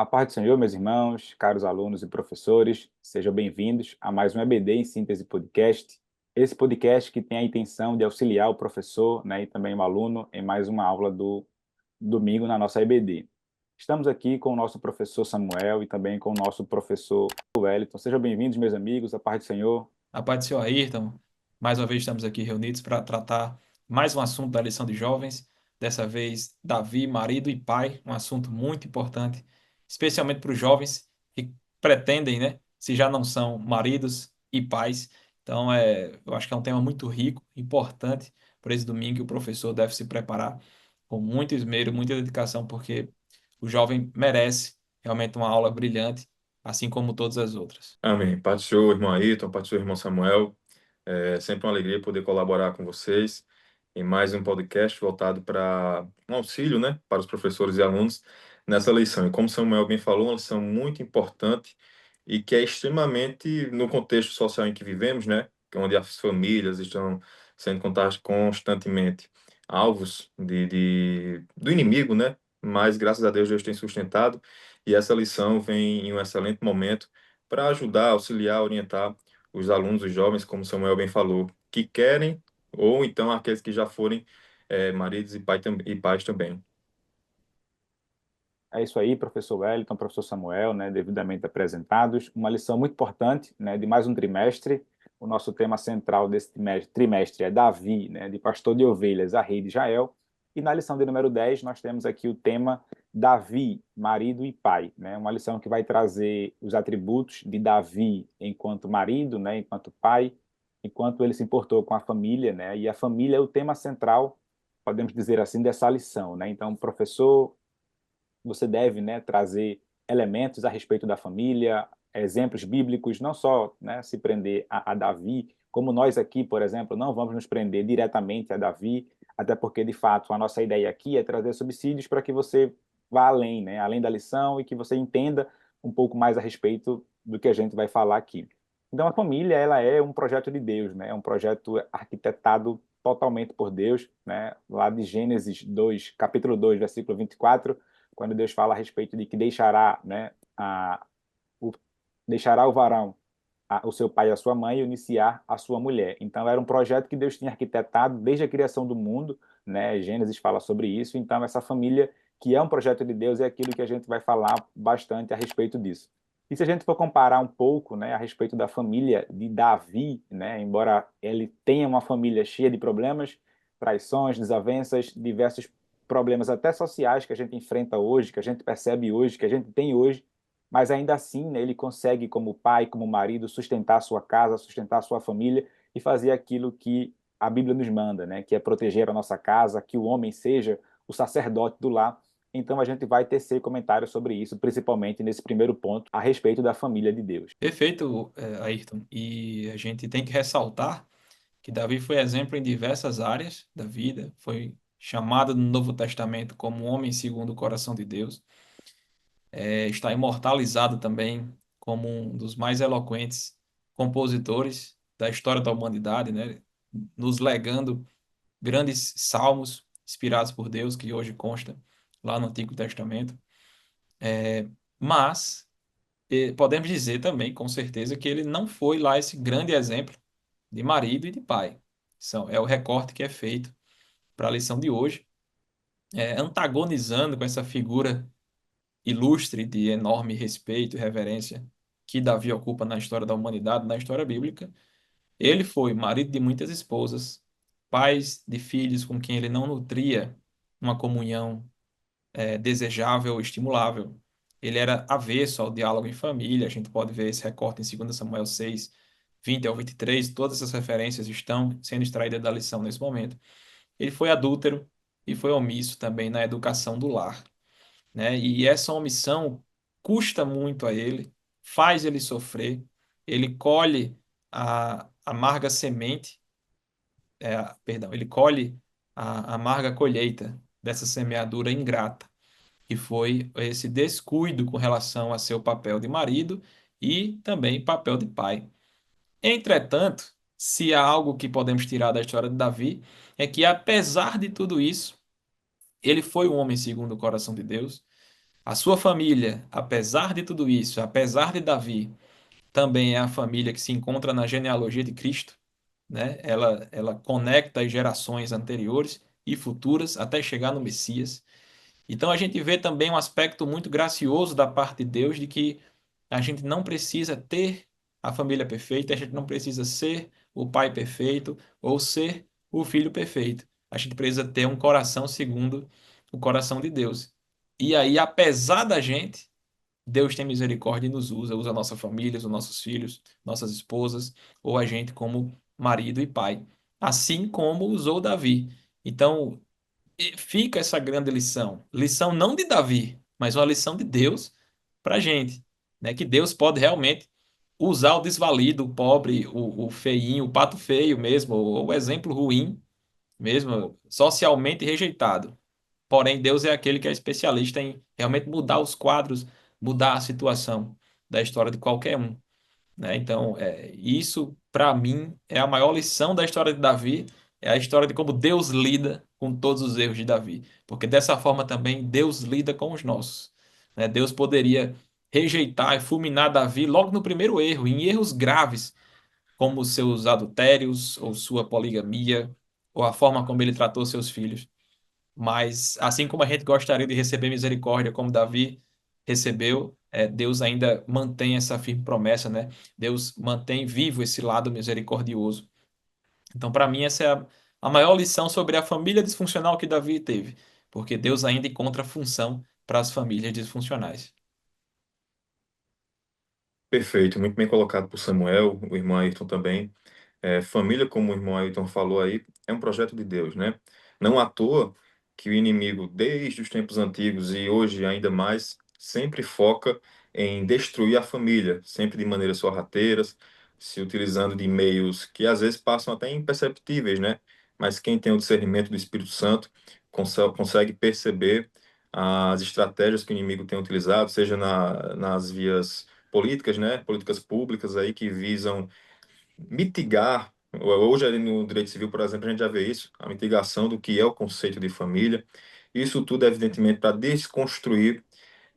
A paz do Senhor, meus irmãos, caros alunos e professores, sejam bem-vindos a mais um EBD em Síntese Podcast. Esse podcast que tem a intenção de auxiliar o professor, né, e também o aluno em mais uma aula do domingo na nossa EBD. Estamos aqui com o nosso professor Samuel e também com o nosso professor Wellington. Sejam bem-vindos, meus amigos, a paz do Senhor. A paz do Senhor Ayrton, mais uma vez estamos aqui reunidos para tratar mais um assunto da lição de jovens, dessa vez Davi, marido e pai, um assunto muito importante, especialmente para os jovens que pretendem, né, se já não são maridos e pais. Então, eu acho que é um tema muito rico, importante para esse domingo que o professor deve se preparar com muito esmero, muita dedicação, porque o jovem merece realmente uma aula brilhante, assim como todas as outras. Amém. Pai do Senhor, irmão Ayrton, Pai do Senhor, irmão Samuel. É sempre uma alegria poder colaborar com vocês em mais um podcast voltado para um auxílio, né, para os professores e alunos nessa lição. E como Samuel bem falou, uma lição muito importante e que é extremamente no contexto social em que vivemos, né, onde as famílias estão sendo constantemente alvos do inimigo, né, mas graças a Deus tem sustentado e essa lição vem em um excelente momento para ajudar, auxiliar, orientar os alunos, os jovens, como Samuel bem falou, que querem, ou então aqueles que já forem maridos e pais também. É isso aí, professor Wellington, professor Samuel, né, devidamente apresentados. Uma lição muito importante, né, de mais um trimestre. O nosso tema central desse trimestre é Davi, né, de pastor de ovelhas a rei de Israel. E na lição de número 10, nós temos aqui o tema Davi, marido e pai, né? Uma lição que vai trazer os atributos de Davi enquanto marido, né, enquanto pai, enquanto ele se importou com a família, né? E a família é o tema central, podemos dizer assim, dessa lição, né? Então, professor, você deve, né, trazer elementos a respeito da família, exemplos bíblicos, não só, né, se prender a Davi, como nós aqui, por exemplo, não vamos nos prender diretamente a Davi, até porque, de fato, a nossa ideia aqui é trazer subsídios para que você vá além, né, além da lição e que você entenda um pouco mais a respeito do que a gente vai falar aqui. Então, a família, ela é um projeto de Deus, né, é um projeto arquitetado totalmente por Deus, né, lá de Gênesis 2, capítulo 2, versículo 24, quando Deus fala a respeito de que deixará, né, o, deixará o varão, o seu pai e a sua mãe e iniciar a sua mulher. Então era um projeto que Deus tinha arquitetado desde a criação do mundo, né? Gênesis fala sobre isso. Então essa família que é um projeto de Deus é aquilo que a gente vai falar bastante a respeito disso. E se a gente for comparar um pouco, né, a respeito da família de Davi, né, embora ele tenha uma família cheia de problemas, traições, desavenças, diversos problemas até sociais que a gente enfrenta hoje, que a gente percebe hoje, que a gente tem hoje, mas ainda assim, né, ele consegue, como pai, como marido, sustentar a sua casa, sustentar a sua família e fazer aquilo que a Bíblia nos manda, né, que é proteger a nossa casa, que o homem seja o sacerdote do lar. Então a gente vai tecer comentários sobre isso, principalmente nesse primeiro ponto, a respeito da família de Deus. Perfeito, Ayrton. E a gente tem que ressaltar que Davi foi exemplo em diversas áreas da vida, foi chamado no Novo Testamento como um homem segundo o coração de Deus, está imortalizado também como um dos mais eloquentes compositores da história da humanidade, né? Nos legando grandes salmos inspirados por Deus, que hoje consta lá no Antigo Testamento. Mas podemos dizer também, com certeza, que ele não foi lá esse grande exemplo de marido e de pai. É o recorte que é feito para a lição de hoje, antagonizando com essa figura ilustre de enorme respeito e reverência que Davi ocupa na história da humanidade, na história bíblica. Ele foi marido de muitas esposas, pai de filhos com quem ele não nutria uma comunhão desejável, estimulável. Ele era avesso ao diálogo em família. A gente pode ver esse recorte em 2 Samuel 6, 20 ao 23. Todas essas referências estão sendo extraídas da lição nesse momento. Ele foi adúltero e foi omisso também na educação do lar, né? E essa omissão custa muito a ele, faz ele sofrer. Ele colhe a amarga semente, perdão, ele colhe a amarga colheita dessa semeadura ingrata que foi esse descuido com relação a seu papel de marido e também papel de pai. Entretanto, se há algo que podemos tirar da história de Davi, é que apesar de tudo isso, ele foi um homem segundo o coração de Deus. a sua família, apesar de tudo isso, apesar de Davi, também é a família que se encontra na genealogia de Cristo, né? Ela conecta as gerações anteriores e futuras até chegar no Messias. Então a gente vê também um aspecto muito gracioso da parte de Deus de que a gente não precisa ter a família perfeita, a gente não precisa ser o pai perfeito ou ser o filho perfeito. A gente precisa ter um coração segundo o coração de Deus. E aí, apesar da gente, Deus tem misericórdia e nos usa, usa a nossa família, os nossos filhos, nossas esposas, ou a gente como marido e pai. Assim como usou Davi. Então, fica essa grande lição. Lição não de Davi, mas uma lição de Deus para a gente, né? Que Deus pode realmente usar o desvalido, o pobre, o feinho, o pato feio mesmo, o exemplo ruim mesmo, socialmente rejeitado. Porém, Deus é aquele que é especialista em realmente mudar os quadros, mudar a situação da história de qualquer um, né? Então, isso, para mim, é a maior lição da história de Davi, é a história de como Deus lida com todos os erros de Davi. Porque dessa forma também Deus lida com os nossos, né? Deus poderia rejeitar e fulminar Davi logo no primeiro erro, em erros graves, como os seus adultérios, ou sua poligamia, ou a forma como ele tratou seus filhos. Mas assim como a gente gostaria de receber misericórdia, como Davi recebeu, Deus ainda mantém essa firme promessa, né? Deus mantém vivo esse lado misericordioso. Então, para mim, essa é a maior lição sobre a família disfuncional que Davi teve, porque Deus ainda encontra função para as famílias disfuncionais. Perfeito, muito bem colocado por Samuel, o irmão Ayrton também. Família, como o irmão Ayrton falou aí, é um projeto de Deus, né? Não à toa que o inimigo, desde os tempos antigos e hoje ainda mais, sempre foca em destruir a família, sempre de maneiras sorrateiras, se utilizando de meios que às vezes passam até imperceptíveis, né? Mas quem tem o discernimento do Espírito Santo consegue perceber as estratégias que o inimigo tem utilizado, seja nas vias políticas, né? Políticas públicas aí que visam mitigar. Hoje, ali no direito civil, por exemplo, a gente já vê isso, a mitigação do que é o conceito de família. Isso tudo, evidentemente, para desconstruir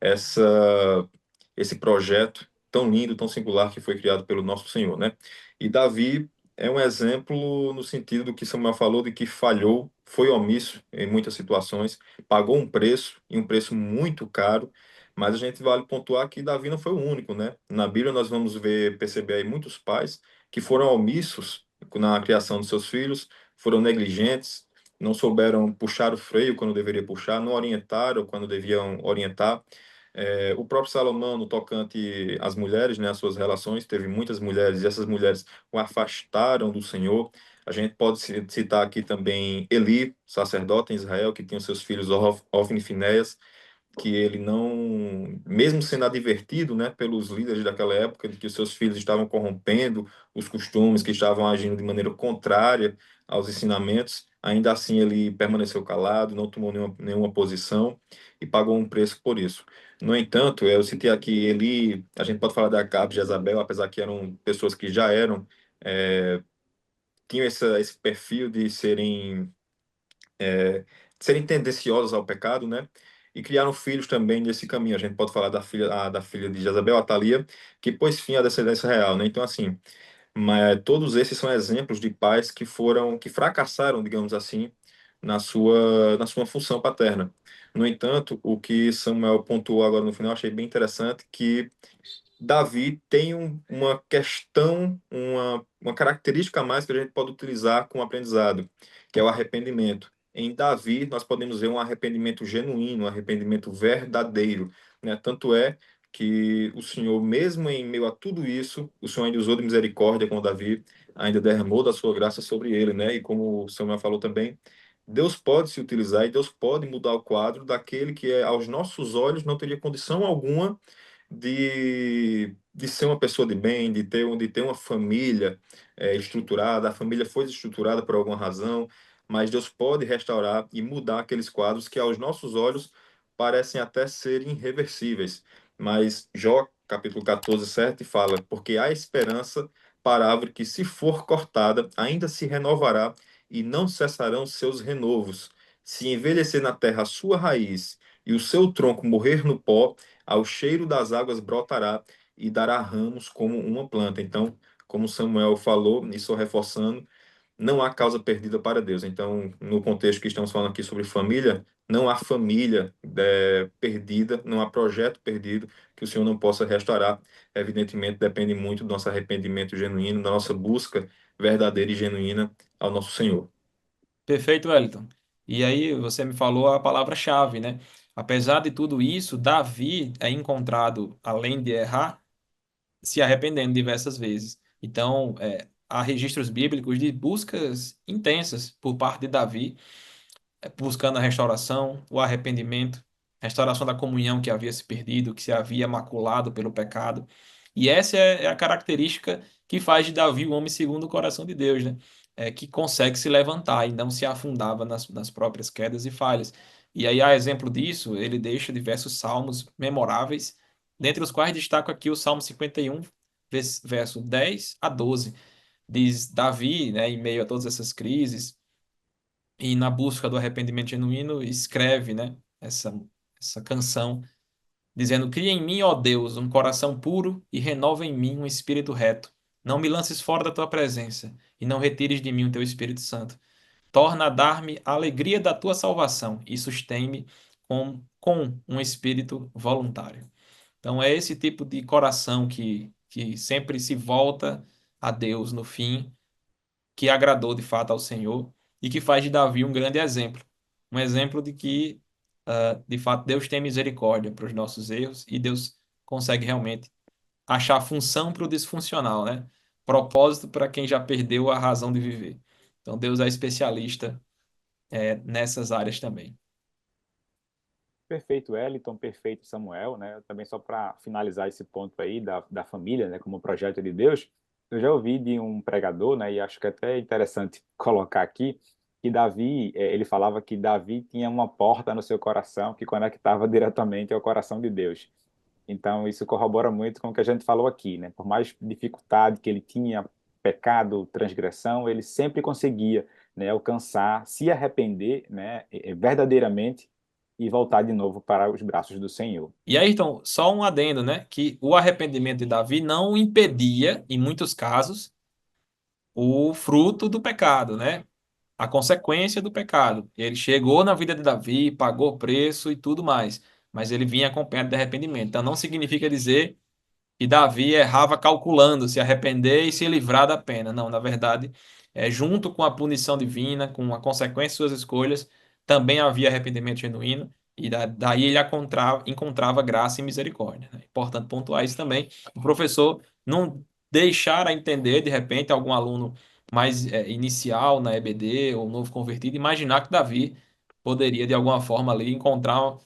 essa, esse projeto tão lindo, tão singular que foi criado pelo nosso Senhor, né? E Davi é um exemplo no sentido do que Samuel falou, de que falhou, foi omisso em muitas situações, pagou um preço, e um preço muito caro, mas a gente vale pontuar que Davi não foi o único, né? Na Bíblia nós vamos perceber aí muitos pais que foram omissos na criação dos seus filhos, foram negligentes, não souberam puxar o freio quando deveria puxar, não orientaram quando deviam orientar. O próprio Salomão, no tocante às mulheres, né, às suas relações, teve muitas mulheres e essas mulheres o afastaram do Senhor. A gente pode citar aqui também Eli, sacerdote em Israel, que tinha os seus filhos Ofni e Finéias, que ele não, mesmo sendo advertido, né, pelos líderes daquela época, de que os seus filhos estavam corrompendo os costumes, que estavam agindo de maneira contrária aos ensinamentos, ainda assim ele permaneceu calado, não tomou nenhuma posição e pagou um preço por isso. No entanto, eu citei aqui ele, a gente pode falar da Acabe e Jezabel, apesar que eram pessoas que já eram, tinham esse perfil de serem tendenciosas ao pecado, né? E criaram filhos também nesse caminho. A gente pode falar da filha de Jezabel, Atalia, que pôs fim à descendência real, né? Então, assim, todos esses são exemplos de pais que fracassaram, digamos assim, na sua função paterna. No entanto, o que Samuel pontuou agora no final, eu achei bem interessante, que Davi tem uma questão, uma característica a mais que a gente pode utilizar com o aprendizado, que é o arrependimento. Em Davi, nós podemos ver um arrependimento genuíno, um arrependimento verdadeiro, né? Tanto é que o Senhor, mesmo em meio a tudo isso, o Senhor ainda usou de misericórdia com Davi, ainda derramou da sua graça sobre ele, né? E como o Samuel falou também, Deus pode se utilizar e Deus pode mudar o quadro daquele que, aos nossos olhos, não teria condição alguma de ser uma pessoa de bem, de ter uma família estruturada. A família foi estruturada por alguma razão, mas Deus pode restaurar e mudar aqueles quadros que aos nossos olhos parecem até ser irreversíveis. Mas Jó, capítulo 14, 7, fala: porque há esperança para a árvore que, se for cortada, ainda se renovará e não cessarão seus renovos. Se envelhecer na terra a sua raiz e o seu tronco morrer no pó, ao cheiro das águas brotará e dará ramos como uma planta. Então, como Samuel falou, e só reforçando, não há causa perdida para Deus. Então, no contexto que estamos falando aqui sobre família, não há família perdida, não há projeto perdido que o Senhor não possa restaurar. Evidentemente, depende muito do nosso arrependimento genuíno, da nossa busca verdadeira e genuína ao nosso Senhor. Perfeito, Wellington. E aí você me falou a palavra-chave, né? Apesar de tudo isso, Davi é encontrado, além de errar, se arrependendo diversas vezes. Então, há registros bíblicos de buscas intensas por parte de Davi, buscando a restauração, o arrependimento, restauração da comunhão que havia se perdido, que se havia maculado pelo pecado. E essa é a característica que faz de Davi o homem segundo o coração de Deus, né? É que consegue se levantar e não se afundava nas próprias quedas e falhas. E aí, a exemplo disso, ele deixa diversos salmos memoráveis, dentre os quais destaco aqui o Salmo 51, verso 10 a 12. Diz Davi, né, em meio a todas essas crises, e na busca do arrependimento genuíno, escreve, né, essa canção, dizendo: Cria em mim, ó Deus, um coração puro e renova em mim um espírito reto. Não me lances fora da tua presença e não retires de mim o teu Espírito Santo. Torna a dar-me a alegria da tua salvação e sustém-me com um espírito voluntário. Então, é esse tipo de coração que sempre se volta a Deus no fim, que agradou de fato ao Senhor e que faz de Davi um grande exemplo. Um exemplo de que, de fato, Deus tem misericórdia para os nossos erros e Deus consegue realmente achar função para o disfuncional, né? Propósito para quem já perdeu a razão de viver. Então, Deus é especialista, nessas áreas também. Perfeito, Wellington, perfeito, Samuel, né? Também só para finalizar esse ponto aí da família, né, como projeto de Deus, eu já ouvi de um pregador, né, e acho que é até interessante colocar aqui, que Davi, ele falava que Davi tinha uma porta no seu coração que conectava diretamente ao coração de Deus. Então, isso corrobora muito com o que a gente falou aqui, né? Por mais dificuldade que ele tinha, pecado, transgressão, ele sempre conseguia, né, alcançar, se arrepender, né, verdadeiramente e voltar de novo para os braços do Senhor. E aí, então, só um adendo, né? Que o arrependimento de Davi não impedia, em muitos casos, o fruto do pecado, né? A consequência do pecado. Ele chegou na vida de Davi, pagou o preço e tudo mais, mas ele vinha acompanhado de arrependimento. Então não significa dizer que Davi errava calculando se arrepender e se livrar da pena. Não, na verdade, junto com a punição divina, com a consequência de suas escolhas, também havia arrependimento genuíno e daí ele encontrava graça e misericórdia, né? Importante pontuar isso também. O professor não deixar a entender, de repente, algum aluno mais inicial na EBD ou novo convertido, imaginar que Davi poderia, de alguma forma, ali encontrar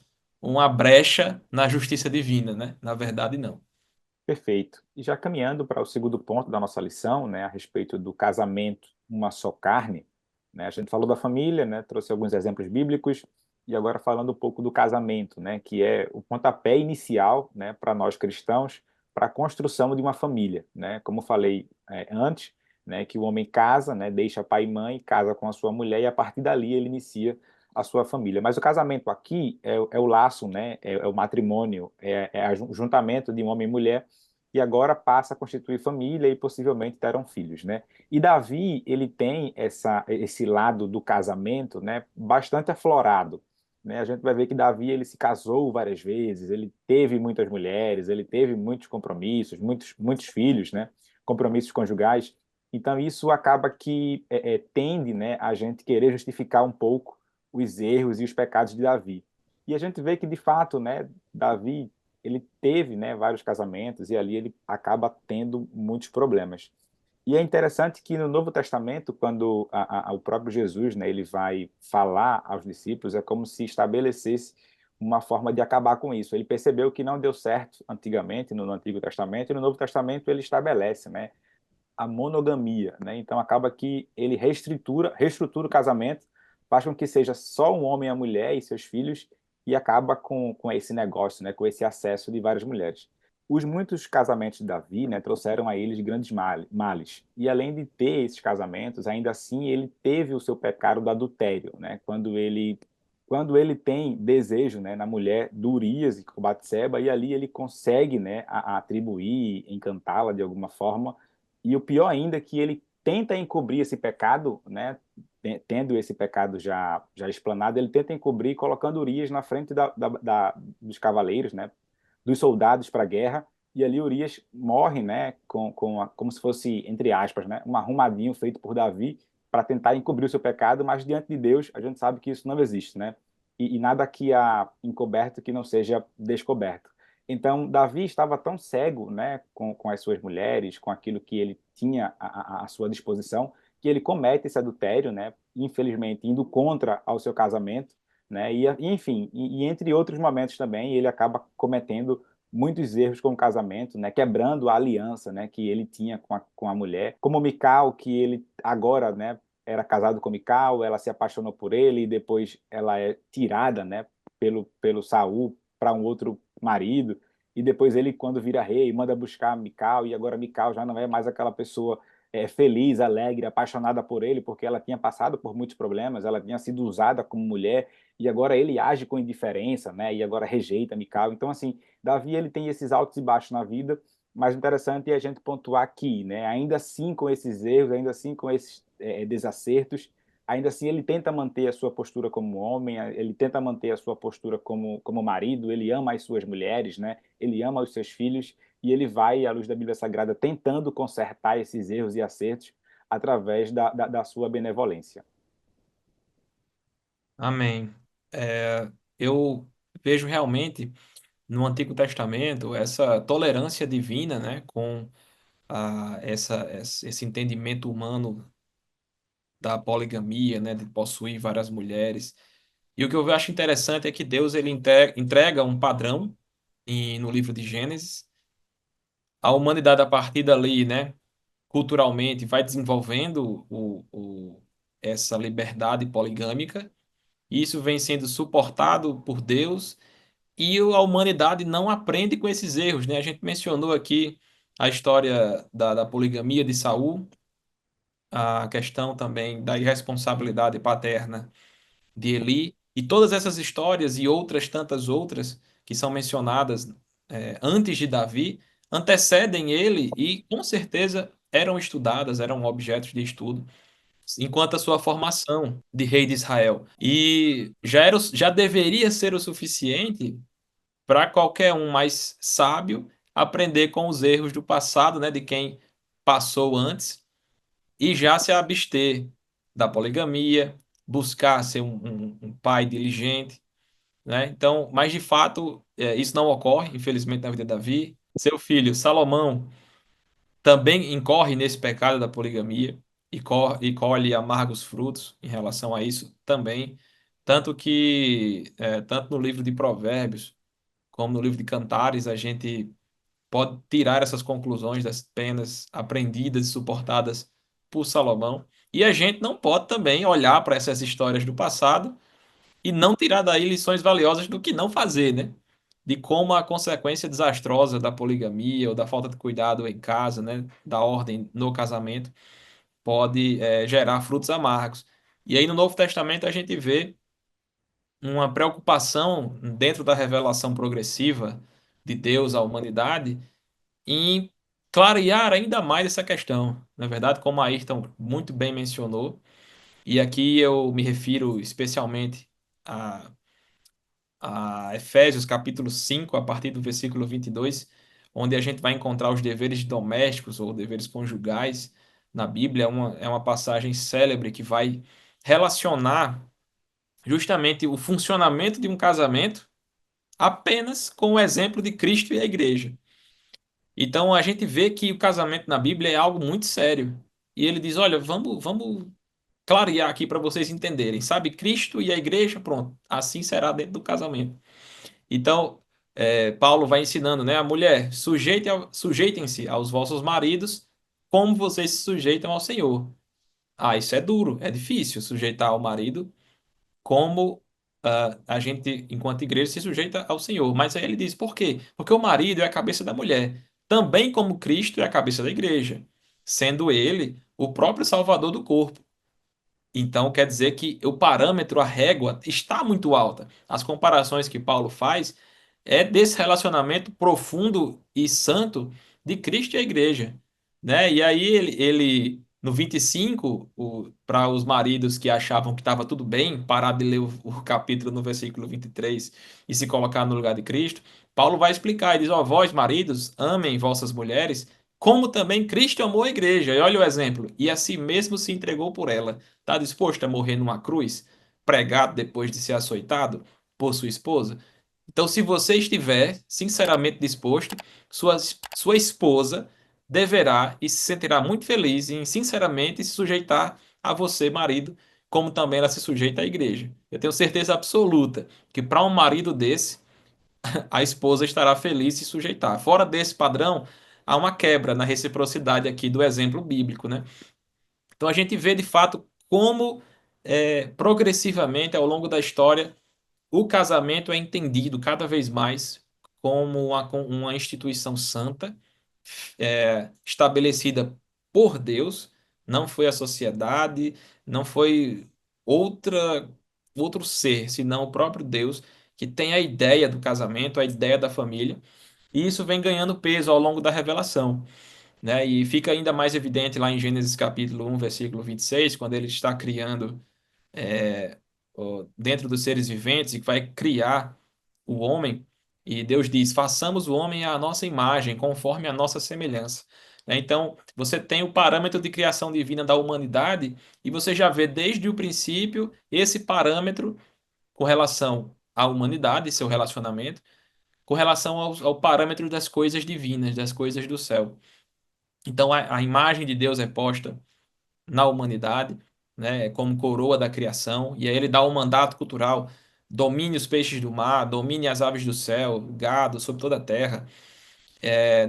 uma brecha na justiça divina, né? Na verdade, não. Perfeito. E já caminhando para o segundo ponto da nossa lição, né, a respeito do casamento, uma só carne, né, a gente falou da família, né, trouxe alguns exemplos bíblicos, e agora falando um pouco do casamento, né, que é o pontapé inicial, né, para nós cristãos, para a construção de uma família, né, como falei antes, né, que o homem casa, né, deixa pai e mãe, casa com a sua mulher, e a partir dali ele inicia a sua família. Mas o casamento aqui é o laço, né, é o matrimônio, o juntamento de um homem e mulher, e agora passa a constituir família e possivelmente terão filhos, né? E Davi, ele tem esse lado do casamento, né, bastante aflorado, né? A gente vai ver que Davi, ele se casou várias vezes, ele teve muitas mulheres, ele teve muitos compromissos, muitos filhos, né? Compromissos conjugais. Então isso acaba que tende, né, a gente querer justificar um pouco os erros e os pecados de Davi. E a gente vê que de fato, né, Davi ele teve, né, vários casamentos e ali ele acaba tendo muitos problemas. E é interessante que no Novo Testamento, quando o próprio Jesus, né, ele vai falar aos discípulos, é como se estabelecesse uma forma de acabar com isso. Ele percebeu que não deu certo antigamente, no Antigo Testamento, e no Novo Testamento ele estabelece, né, a monogamia, né? Então acaba que ele reestrutura o casamento, faz com que seja só um homem e a mulher e seus filhos e acaba com esse negócio, né? Com esse acesso de várias mulheres. Os muitos casamentos de Davi, né, trouxeram a eles grandes males. E além de ter esses casamentos, ainda assim ele teve o seu pecado do adultério, né? Quando ele quando ele tem desejo, né, na mulher do Urias e com Batseba, e ali ele consegue, né, a atribuir, encantá-la de alguma forma, e o pior ainda é que ele tenta encobrir esse pecado, né, tendo esse pecado já explanado, ele tenta encobrir colocando Urias na frente dos cavaleiros, né, dos soldados para a guerra, e ali Urias morre, né, como se fosse, entre aspas, né, um arrumadinho feito por Davi para tentar encobrir o seu pecado, mas diante de Deus a gente sabe que isso não existe, né? E nada que há encoberto que não seja descoberto. Então, Davi estava tão cego, né, com as suas mulheres, com aquilo que ele tinha à sua disposição, que ele comete esse adultério, né, infelizmente indo contra ao seu casamento, né, e enfim, e entre outros momentos também, ele acaba cometendo muitos erros com o casamento, né, quebrando a aliança, né, que ele tinha com a mulher, como Mical, que ele agora, né, era casado com Mical, ela se apaixonou por ele e depois ela é tirada, né, pelo Saul para um outro marido, e depois ele, quando vira rei, manda buscar Mical, e agora Mical já não é mais aquela pessoa feliz, alegre, apaixonada por ele, porque ela tinha passado por muitos problemas, ela tinha sido usada como mulher, e agora ele age com indiferença, né, e agora rejeita Mical. Então, assim, Davi ele tem esses altos e baixos na vida, mas interessante é a gente pontuar aqui, né, ainda assim com esses erros, ainda assim com esses desacertos, ainda assim ele tenta manter a sua postura como homem, ele tenta manter a sua postura como marido, ele ama as suas mulheres, né? Ele ama os seus filhos e ele vai, à luz da Bíblia Sagrada, tentando consertar esses erros e acertos através da sua benevolência. Amém. Eu vejo realmente no Antigo Testamento essa tolerância divina, né, com esse entendimento humano da poligamia, né, de possuir várias mulheres. E o que eu acho interessante é que Deus ele entrega um padrão no livro de Gênesis. A humanidade, a partir dali, né, culturalmente, vai desenvolvendo essa liberdade poligâmica. E isso vem sendo suportado por Deus e a humanidade não aprende com esses erros, né? A gente mencionou aqui a história da poligamia de Saul, a questão também da irresponsabilidade paterna de Eli, e todas essas histórias e outras tantas outras que são mencionadas antes de Davi antecedem ele e com certeza eram estudadas, eram objetos de estudo enquanto a sua formação de rei de Israel. E já deveria ser o suficiente para qualquer um mais sábio aprender com os erros do passado, né, de quem passou antes, e já se abster da poligamia, buscar ser um pai diligente, né? Então, mas de fato, isso não ocorre, infelizmente, na vida de Davi. Seu filho, Salomão, também incorre nesse pecado da poligamia e colhe amargos frutos em relação a isso também. Tanto que, tanto no livro de Provérbios, como no livro de Cantares, a gente pode tirar essas conclusões das penas aprendidas e suportadas por Salomão. E a gente não pode também olhar para essas histórias do passado e não tirar daí lições valiosas do que não fazer, né? De como a consequência desastrosa da poligamia ou da falta de cuidado em casa, né? Da ordem no casamento, pode, gerar frutos amargos. E aí no Novo Testamento a gente vê uma preocupação dentro da revelação progressiva de Deus à humanidade em clarear ainda mais essa questão. Na verdade, como a Ayrton muito bem mencionou, e aqui eu me refiro especialmente a, a Efésios capítulo 5 a partir do versículo 22, onde a gente vai encontrar os deveres domésticos ou deveres conjugais na Bíblia. É uma passagem célebre que vai relacionar justamente o funcionamento de um casamento apenas com o exemplo de Cristo e a igreja. Então a gente vê que o casamento na Bíblia é algo muito sério. E ele diz: olha, vamos clarear aqui para vocês entenderem. Sabe, Cristo e a igreja, pronto, assim será dentro do casamento. Então, Paulo vai ensinando, né? A mulher, sujeitem-se aos vossos maridos como vocês se sujeitam ao Senhor. Ah, isso é duro, é difícil sujeitar ao marido como a gente, enquanto igreja, se sujeita ao Senhor. Mas aí ele diz, por quê? Porque o marido é a cabeça da mulher, também como Cristo é a cabeça da igreja, sendo ele o próprio Salvador do corpo. Então, quer dizer que o parâmetro, a régua, está muito alta. As comparações que Paulo faz é desse relacionamento profundo e santo de Cristo e a igreja, né? E aí no 25, para os maridos que achavam que estava tudo bem, parar de ler o capítulo no versículo 23 e se colocar no lugar de Cristo, Paulo vai explicar e diz: ó, vós, maridos, amem vossas mulheres, como também Cristo amou a igreja. E olha o exemplo, e a si mesmo se entregou por ela. Está disposto a morrer numa cruz, pregado depois de ser açoitado por sua esposa? Então, se você estiver sinceramente disposto, sua esposa deverá e se sentirá muito feliz em sinceramente se sujeitar a você, marido, como também ela se sujeita à igreja. Eu tenho certeza absoluta que para um marido desse, a esposa estará feliz em se sujeitar. Fora desse padrão, há uma quebra na reciprocidade aqui do exemplo bíblico, né? Então a gente vê de fato como progressivamente ao longo da história o casamento é entendido cada vez mais como uma instituição santa, estabelecida por Deus, não foi a sociedade, não foi outra, outro ser, senão o próprio Deus, que tem a ideia do casamento, a ideia da família, e isso vem ganhando peso ao longo da revelação, né? E fica ainda mais evidente lá em Gênesis capítulo 1, versículo 26, quando ele está criando dentro dos seres viventes e que vai criar o homem. E Deus diz: façamos o homem à nossa imagem, conforme a nossa semelhança. Né? Então, você tem o parâmetro de criação divina da humanidade e você já vê desde o princípio esse parâmetro com relação à humanidade, seu relacionamento, com relação ao parâmetro das coisas divinas, das coisas do céu. Então, a imagem de Deus é posta na humanidade, né, como coroa da criação, e aí ele dá um mandato cultural: domine os peixes do mar, domine as aves do céu, gado sobre toda a terra.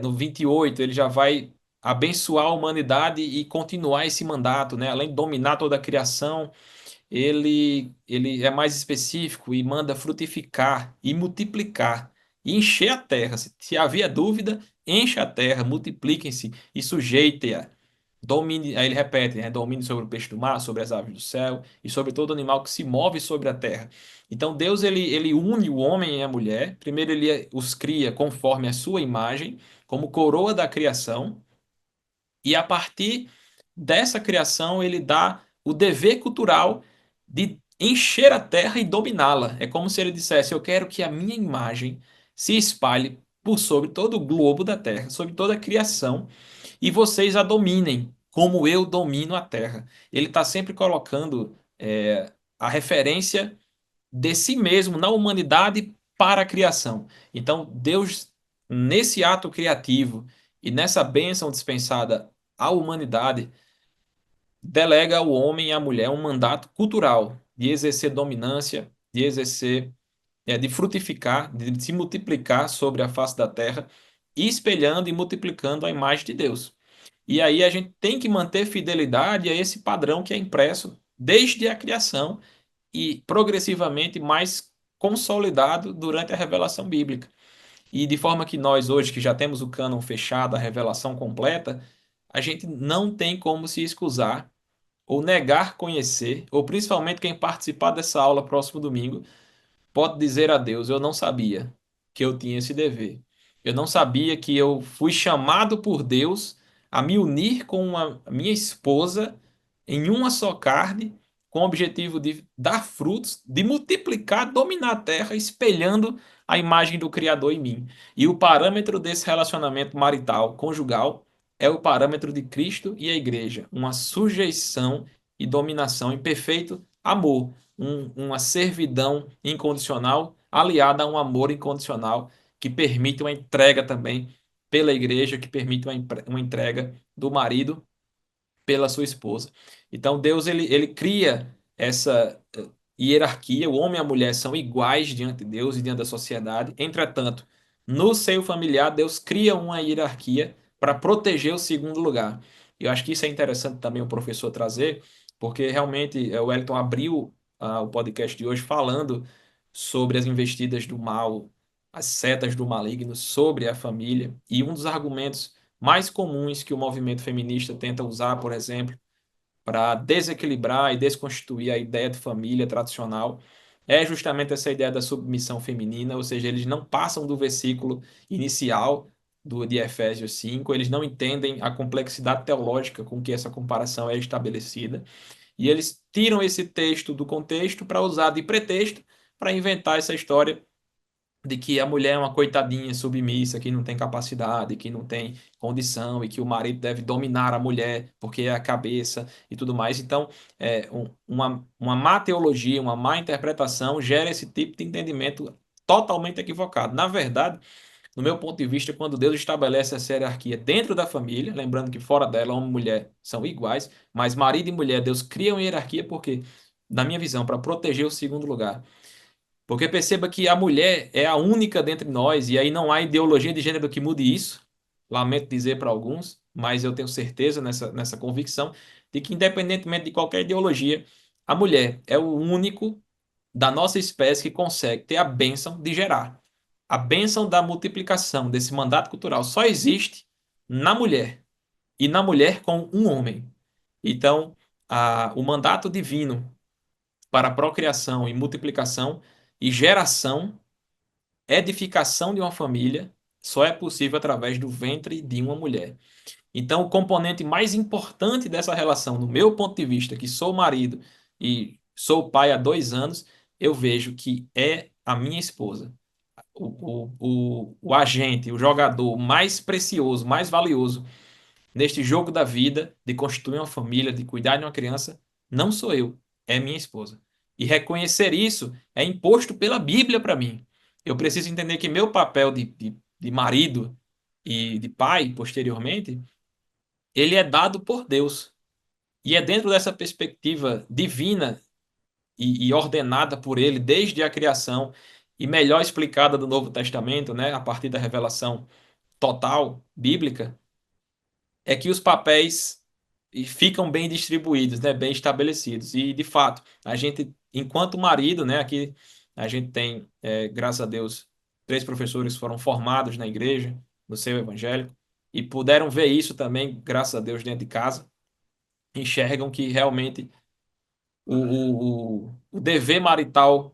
No 28, ele já vai abençoar a humanidade e continuar esse mandato, né? Além de dominar toda a criação, ele é mais específico e manda frutificar e multiplicar e encher a terra. Se havia dúvida, encha a terra, multipliquem-se e sujeitem-a. Domine, aí ele repete, né? Domine sobre o peixe do mar, sobre as aves do céu e sobre todo animal que se move sobre a terra. Então Deus ele une o homem e a mulher. Primeiro ele os cria conforme a sua imagem, como coroa da criação, e a partir dessa criação ele dá o dever cultural de encher a terra e dominá-la. É como se ele dissesse: eu quero que a minha imagem se espalhe por sobre todo o globo da terra, sobre toda a criação, e vocês a dominem, como eu domino a terra. Ele está sempre colocando a referência de si mesmo na humanidade para a criação. Então, Deus, nesse ato criativo e nessa bênção dispensada à humanidade, delega ao homem e à mulher um mandato cultural de exercer dominância, de exercer, de frutificar, de se multiplicar sobre a face da terra, espelhando e multiplicando a imagem de Deus. E aí a gente tem que manter fidelidade a esse padrão que é impresso desde a criação e progressivamente mais consolidado durante a revelação bíblica. E de forma que nós hoje, que já temos o cânon fechado, a revelação completa, a gente não tem como se excusar ou negar conhecer, ou principalmente quem participar dessa aula próximo domingo, pode dizer a Deus: eu não sabia que eu tinha esse dever. Eu não sabia que eu fui chamado por Deus a me unir com a minha esposa em uma só carne, com o objetivo de dar frutos, de multiplicar, dominar a terra, espelhando a imagem do Criador em mim. E o parâmetro desse relacionamento marital, conjugal, é o parâmetro de Cristo e a igreja, uma sujeição e dominação em perfeito amor, uma servidão incondicional aliada a um amor incondicional que permite uma entrega também pela igreja, que permite uma entrega do marido pela sua esposa. Então Deus ele cria essa hierarquia, o homem e a mulher são iguais diante de Deus e diante da sociedade. Entretanto, no seio familiar, Deus cria uma hierarquia para proteger o segundo lugar. E eu acho que isso é interessante também o professor trazer, porque realmente o Wellington abriu o podcast de hoje falando sobre as investidas do mal, as setas do maligno sobre a família, e um dos argumentos mais comuns que o movimento feminista tenta usar, por exemplo, para desequilibrar e desconstituir a ideia de família tradicional é justamente essa ideia da submissão feminina, ou seja, eles não passam do versículo inicial de Efésios 5, eles não entendem a complexidade teológica com que essa comparação é estabelecida, e eles tiram esse texto do contexto para usar de pretexto para inventar essa história de que a mulher é uma coitadinha submissa, que não tem capacidade, que não tem condição e que o marido deve dominar a mulher porque é a cabeça e tudo mais. Então, uma má teologia, uma má interpretação gera esse tipo de entendimento totalmente equivocado. Na verdade, no meu ponto de vista, quando Deus estabelece essa hierarquia dentro da família, lembrando que fora dela, homem e mulher são iguais, mas marido e mulher, Deus cria uma hierarquia porque, na minha visão, para proteger o segundo lugar. Porque perceba que a mulher é a única dentre nós, e aí não há ideologia de gênero que mude isso. Lamento dizer para alguns, mas eu tenho certeza nessa convicção de que, independentemente de qualquer ideologia, a mulher é o único da nossa espécie que consegue ter a bênção de gerar. A bênção da multiplicação desse mandato cultural só existe na mulher, e na mulher com um homem. Então, o mandato divino para procriação e multiplicação e geração, edificação de uma família, só é possível através do ventre de uma mulher. Então, o componente mais importante dessa relação, no meu ponto de vista, que sou marido e sou pai há 2 anos, eu vejo que é a minha esposa. O agente, o jogador mais precioso, mais valioso neste jogo da vida, de constituir uma família, de cuidar de uma criança, não sou eu, é minha esposa. E reconhecer isso é imposto pela Bíblia para mim. Eu preciso entender que meu papel de marido e de pai, posteriormente, ele é dado por Deus. E é dentro dessa perspectiva divina e ordenada por ele desde a criação e melhor explicada do Novo Testamento, né, a partir da revelação total bíblica, é que os papéis ficam bem distribuídos, né, bem estabelecidos. E, de fato, a gente, enquanto marido, né, aqui a gente tem, graças a Deus, 3 professores foram formados na igreja, no seu evangélico, e puderam ver isso também, graças a Deus, dentro de casa. Enxergam que realmente o dever marital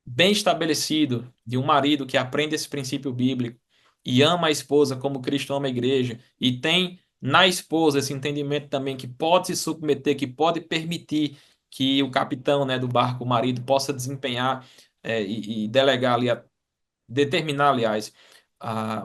bem estabelecido de um marido que aprende esse princípio bíblico e ama a esposa como Cristo ama a igreja e tem na esposa esse entendimento também que pode se submeter, que pode permitir que o capitão, né, do barco, o marido, possa desempenhar e delegar ali, determinar, aliás,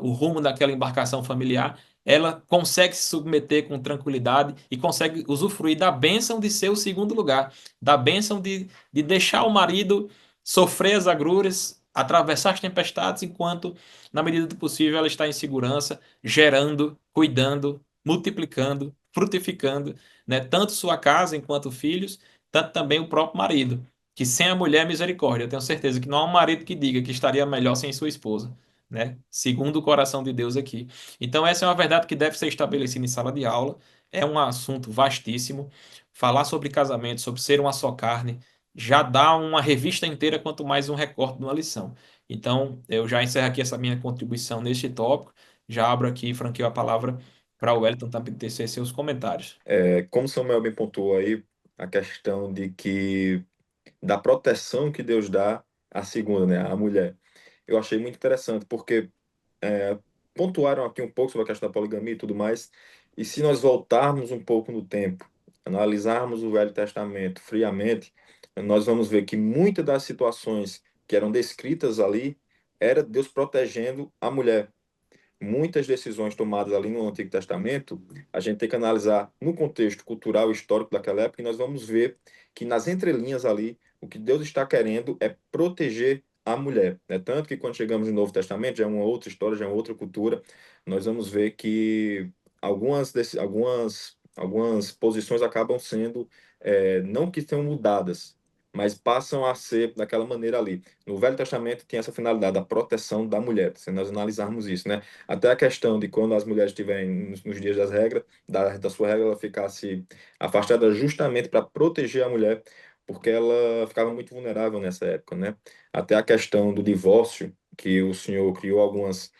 o rumo daquela embarcação familiar, ela consegue se submeter com tranquilidade e consegue usufruir da bênção de ser o segundo lugar, da bênção de deixar o marido sofrer as agruras, atravessar as tempestades, enquanto, na medida do possível, ela está em segurança, gerando, cuidando, multiplicando, frutificando, né, tanto sua casa enquanto filhos, tanto também o próprio marido, que sem a mulher é misericórdia. Eu tenho certeza que não há um marido que diga que estaria melhor sem sua esposa, né? Segundo o coração de Deus aqui. Então, essa é uma verdade que deve ser estabelecida em sala de aula. É um assunto vastíssimo. Falar sobre casamento, sobre ser uma só carne, já dá uma revista inteira, quanto mais um recorte de uma lição. Então, eu já encerro aqui essa minha contribuição neste tópico. Já abro aqui e franqueio a palavra para o Wellington também tecer seus comentários. Como Samuel bem pontuou aí, a questão de que da proteção que Deus dá à segunda, né, à mulher. Eu achei muito interessante, porque é, pontuaram aqui um pouco sobre a questão da poligamia e tudo mais, e se nós voltarmos um pouco no tempo, analisarmos o Velho Testamento friamente, nós vamos ver que muitas das situações que eram descritas ali era Deus protegendo a mulher. Muitas decisões tomadas ali no Antigo Testamento, a gente tem que analisar no contexto cultural e histórico daquela época, e nós vamos ver que nas entrelinhas ali, o que Deus está querendo é proteger a mulher, né? Tanto que quando chegamos no Novo Testamento, já é uma outra história, já é uma outra cultura, nós vamos ver que algumas posições acabam sendo, não que tenham mudadas, mas passam a ser daquela maneira ali. No Velho Testamento tinha essa finalidade, a proteção da mulher, se nós analisarmos isso, né? Até a questão de quando as mulheres estiverem nos dias das regras, da sua regra, ela ficasse afastada justamente para proteger a mulher, porque ela ficava muito vulnerável nessa época, né? Até a questão do divórcio, que o Senhor criou algumas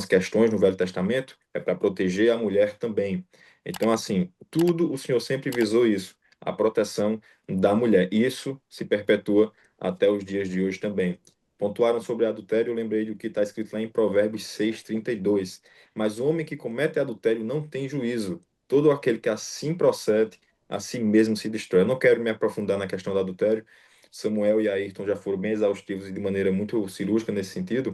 questões no Velho Testamento, é para proteger a mulher também. Então, assim, tudo o Senhor sempre visou isso, a proteção da mulher. Isso se perpetua até os dias de hoje também. Pontuaram sobre adultério, eu lembrei do que está escrito lá em Provérbios 6:32. Mas o homem que comete adultério não tem juízo. Todo aquele que assim procede, a si mesmo se destrói. Eu não quero me aprofundar na questão do adultério. Samuel e Ayrton já foram bem exaustivos e de maneira muito cirúrgica nesse sentido,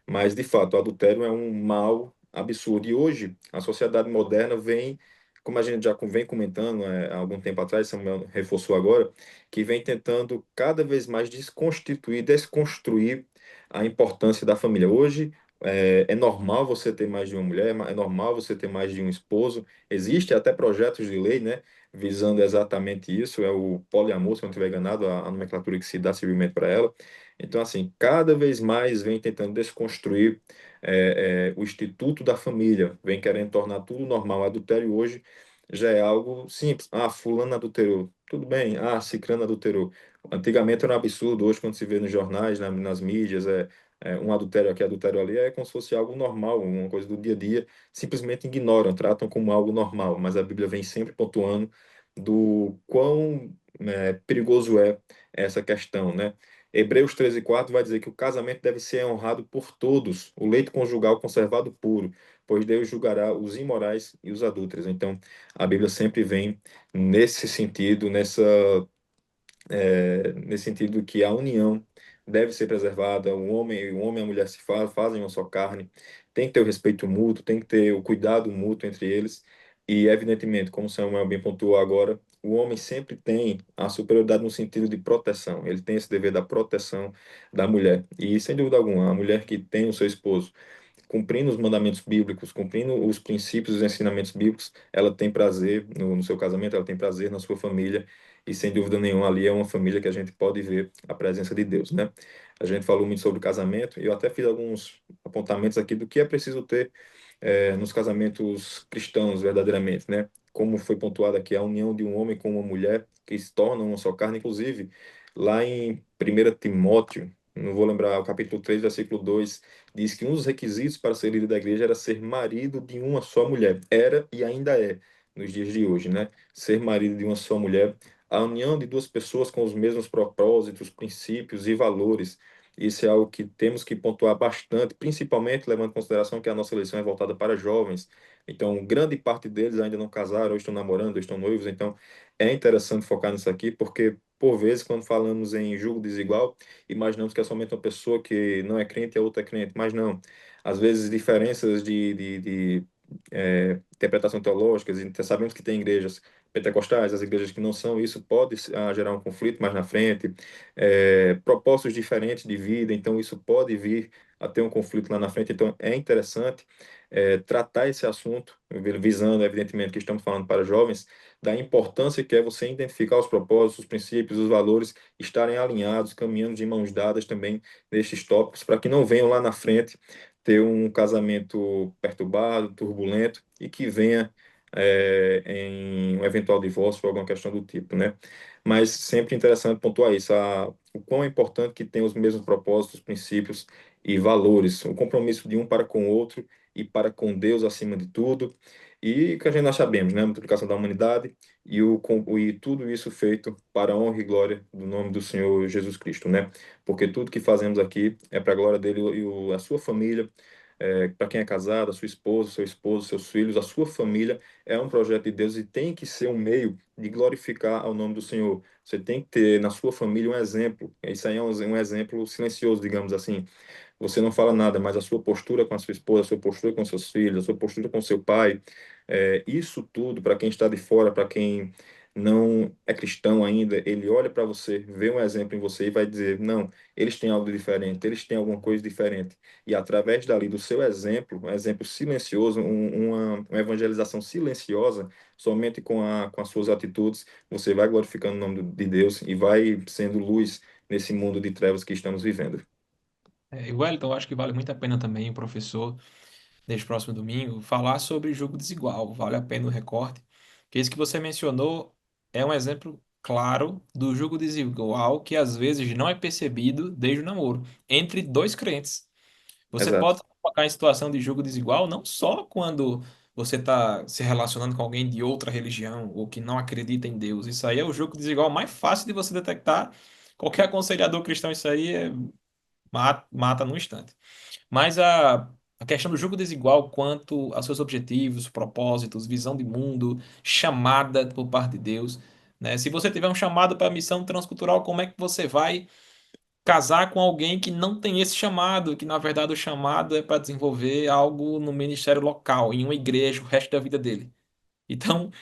mas, de fato, o adultério é um mal absurdo. E hoje, a sociedade moderna vem, como a gente já vem comentando há algum tempo atrás, Samuel reforçou agora, que vem tentando cada vez mais desconstituir, desconstruir a importância da família. Hoje, é normal você ter mais de uma mulher, é normal você ter mais de um esposo. Existe até projetos de lei, né, visando exatamente isso, é o poliamor, se eu não estiver enganado, a nomenclatura que se dá civilmente para ela. Então, assim, cada vez mais vem tentando desconstruir o instituto da família, vem querendo tornar tudo normal. Adultério hoje já é algo simples. Ah, fulano adulterou. Tudo bem. Ah, ciclano adulterou. Antigamente era um absurdo. Hoje, quando se vê nos jornais, nas mídias, um adultério aqui, adultério ali, é como se fosse algo normal, uma coisa do dia a dia. Simplesmente ignoram, tratam como algo normal. Mas a Bíblia vem sempre pontuando do quão perigoso é essa questão, né? Hebreus 13:4 vai dizer que o casamento deve ser honrado por todos, o leito conjugal conservado puro, pois Deus julgará os imorais e os adúlteros. Então, a Bíblia sempre vem nesse sentido, nesse sentido que a união deve ser preservada, o homem e a mulher fazem uma só carne, tem que ter o respeito mútuo, tem que ter o cuidado mútuo entre eles, e evidentemente, como o Samuel bem pontuou agora, o homem sempre tem a superioridade no sentido de proteção, ele tem esse dever da proteção da mulher, e sem dúvida alguma, a mulher que tem o seu esposo cumprindo os mandamentos bíblicos, cumprindo os princípios e os ensinamentos bíblicos, ela tem prazer no seu casamento, ela tem prazer na sua família, e sem dúvida nenhuma ali é uma família que a gente pode ver a presença de Deus, né? A gente falou muito sobre casamento, e eu até fiz alguns apontamentos aqui do que é preciso ter nos casamentos cristãos, verdadeiramente, né? Como foi pontuado aqui, a união de um homem com uma mulher que se torna uma só carne, inclusive, lá em 1 Timóteo, não vou lembrar, o capítulo 3 versículo 2 diz que um dos requisitos para ser líder da igreja era ser marido de uma só mulher. Era e ainda é nos dias de hoje, né? Ser marido de uma só mulher, a união de duas pessoas com os mesmos propósitos, princípios e valores. Isso é algo que temos que pontuar bastante, principalmente levando em consideração que a nossa eleição é voltada para jovens. Então, grande parte deles ainda não casaram, ou estão namorando, ou estão noivos. Então, é interessante focar nisso aqui, porque, por vezes, quando falamos em julgo desigual, imaginamos que é somente uma pessoa que não é crente e a outra é crente, mas não. Às vezes, diferenças de interpretação teológicas, e sabemos que tem igrejas pentecostais, as igrejas que não são, isso pode gerar um conflito mais na frente, propósitos diferentes de vida, então isso pode vir a ter um conflito lá na frente, então é interessante tratar esse assunto, visando, evidentemente, que estamos falando para jovens, da importância que é você identificar os propósitos, os princípios, os valores, estarem alinhados, caminhando de mãos dadas também nestes tópicos, para que não venham lá na frente ter um casamento perturbado, turbulento e que venha em um eventual divórcio ou alguma questão do tipo, né? Mas sempre interessante pontuar isso, o quão é importante que tenha os mesmos propósitos, princípios e valores, o compromisso de um para com o outro e para com Deus acima de tudo, e que a gente nós sabemos, né? A multiplicação da humanidade e tudo isso feito para a honra e glória do nome do Senhor Jesus Cristo, né? Porque tudo que fazemos aqui é para a glória dele a sua família, para quem é casado, a sua esposa, seu esposo, seus filhos, a sua família, é um projeto de Deus e tem que ser um meio de glorificar ao nome do Senhor. Você tem que ter na sua família um exemplo. Isso aí é um exemplo silencioso, digamos assim. Você não fala nada, mas a sua postura com a sua esposa, a sua postura com seus filhos, a sua postura com seu pai, isso tudo, para quem está de fora, para quem não é cristão ainda, ele olha para você, vê um exemplo em você e vai dizer: não, eles têm algo diferente, eles têm alguma coisa diferente. E através dali, do seu exemplo, um exemplo silencioso, uma evangelização silenciosa, somente com as suas atitudes, você vai glorificando o nome de Deus e vai sendo luz nesse mundo de trevas que estamos vivendo. E Wellington, eu acho que vale muito a pena também o professor, neste próximo domingo, falar sobre jogo desigual. Vale a pena o recorte. Que isso que você mencionou é um exemplo claro do jogo desigual que às vezes não é percebido desde o namoro, entre dois crentes. Você Exato. pode se colocar em situação de jogo desigual não só quando você está se relacionando com alguém de outra religião ou que não acredita em Deus. Isso aí é o jogo desigual mais fácil de você detectar. Qualquer aconselhador cristão, isso aí mata num instante. Mas a questão do jogo desigual quanto aos seus objetivos, propósitos, visão de mundo, chamada por parte de Deus, né? Se você tiver um chamado para a missão transcultural, como é que você vai casar com alguém que não tem esse chamado, que na verdade o chamado é para desenvolver algo no ministério local, em uma igreja, o resto da vida dele? Então,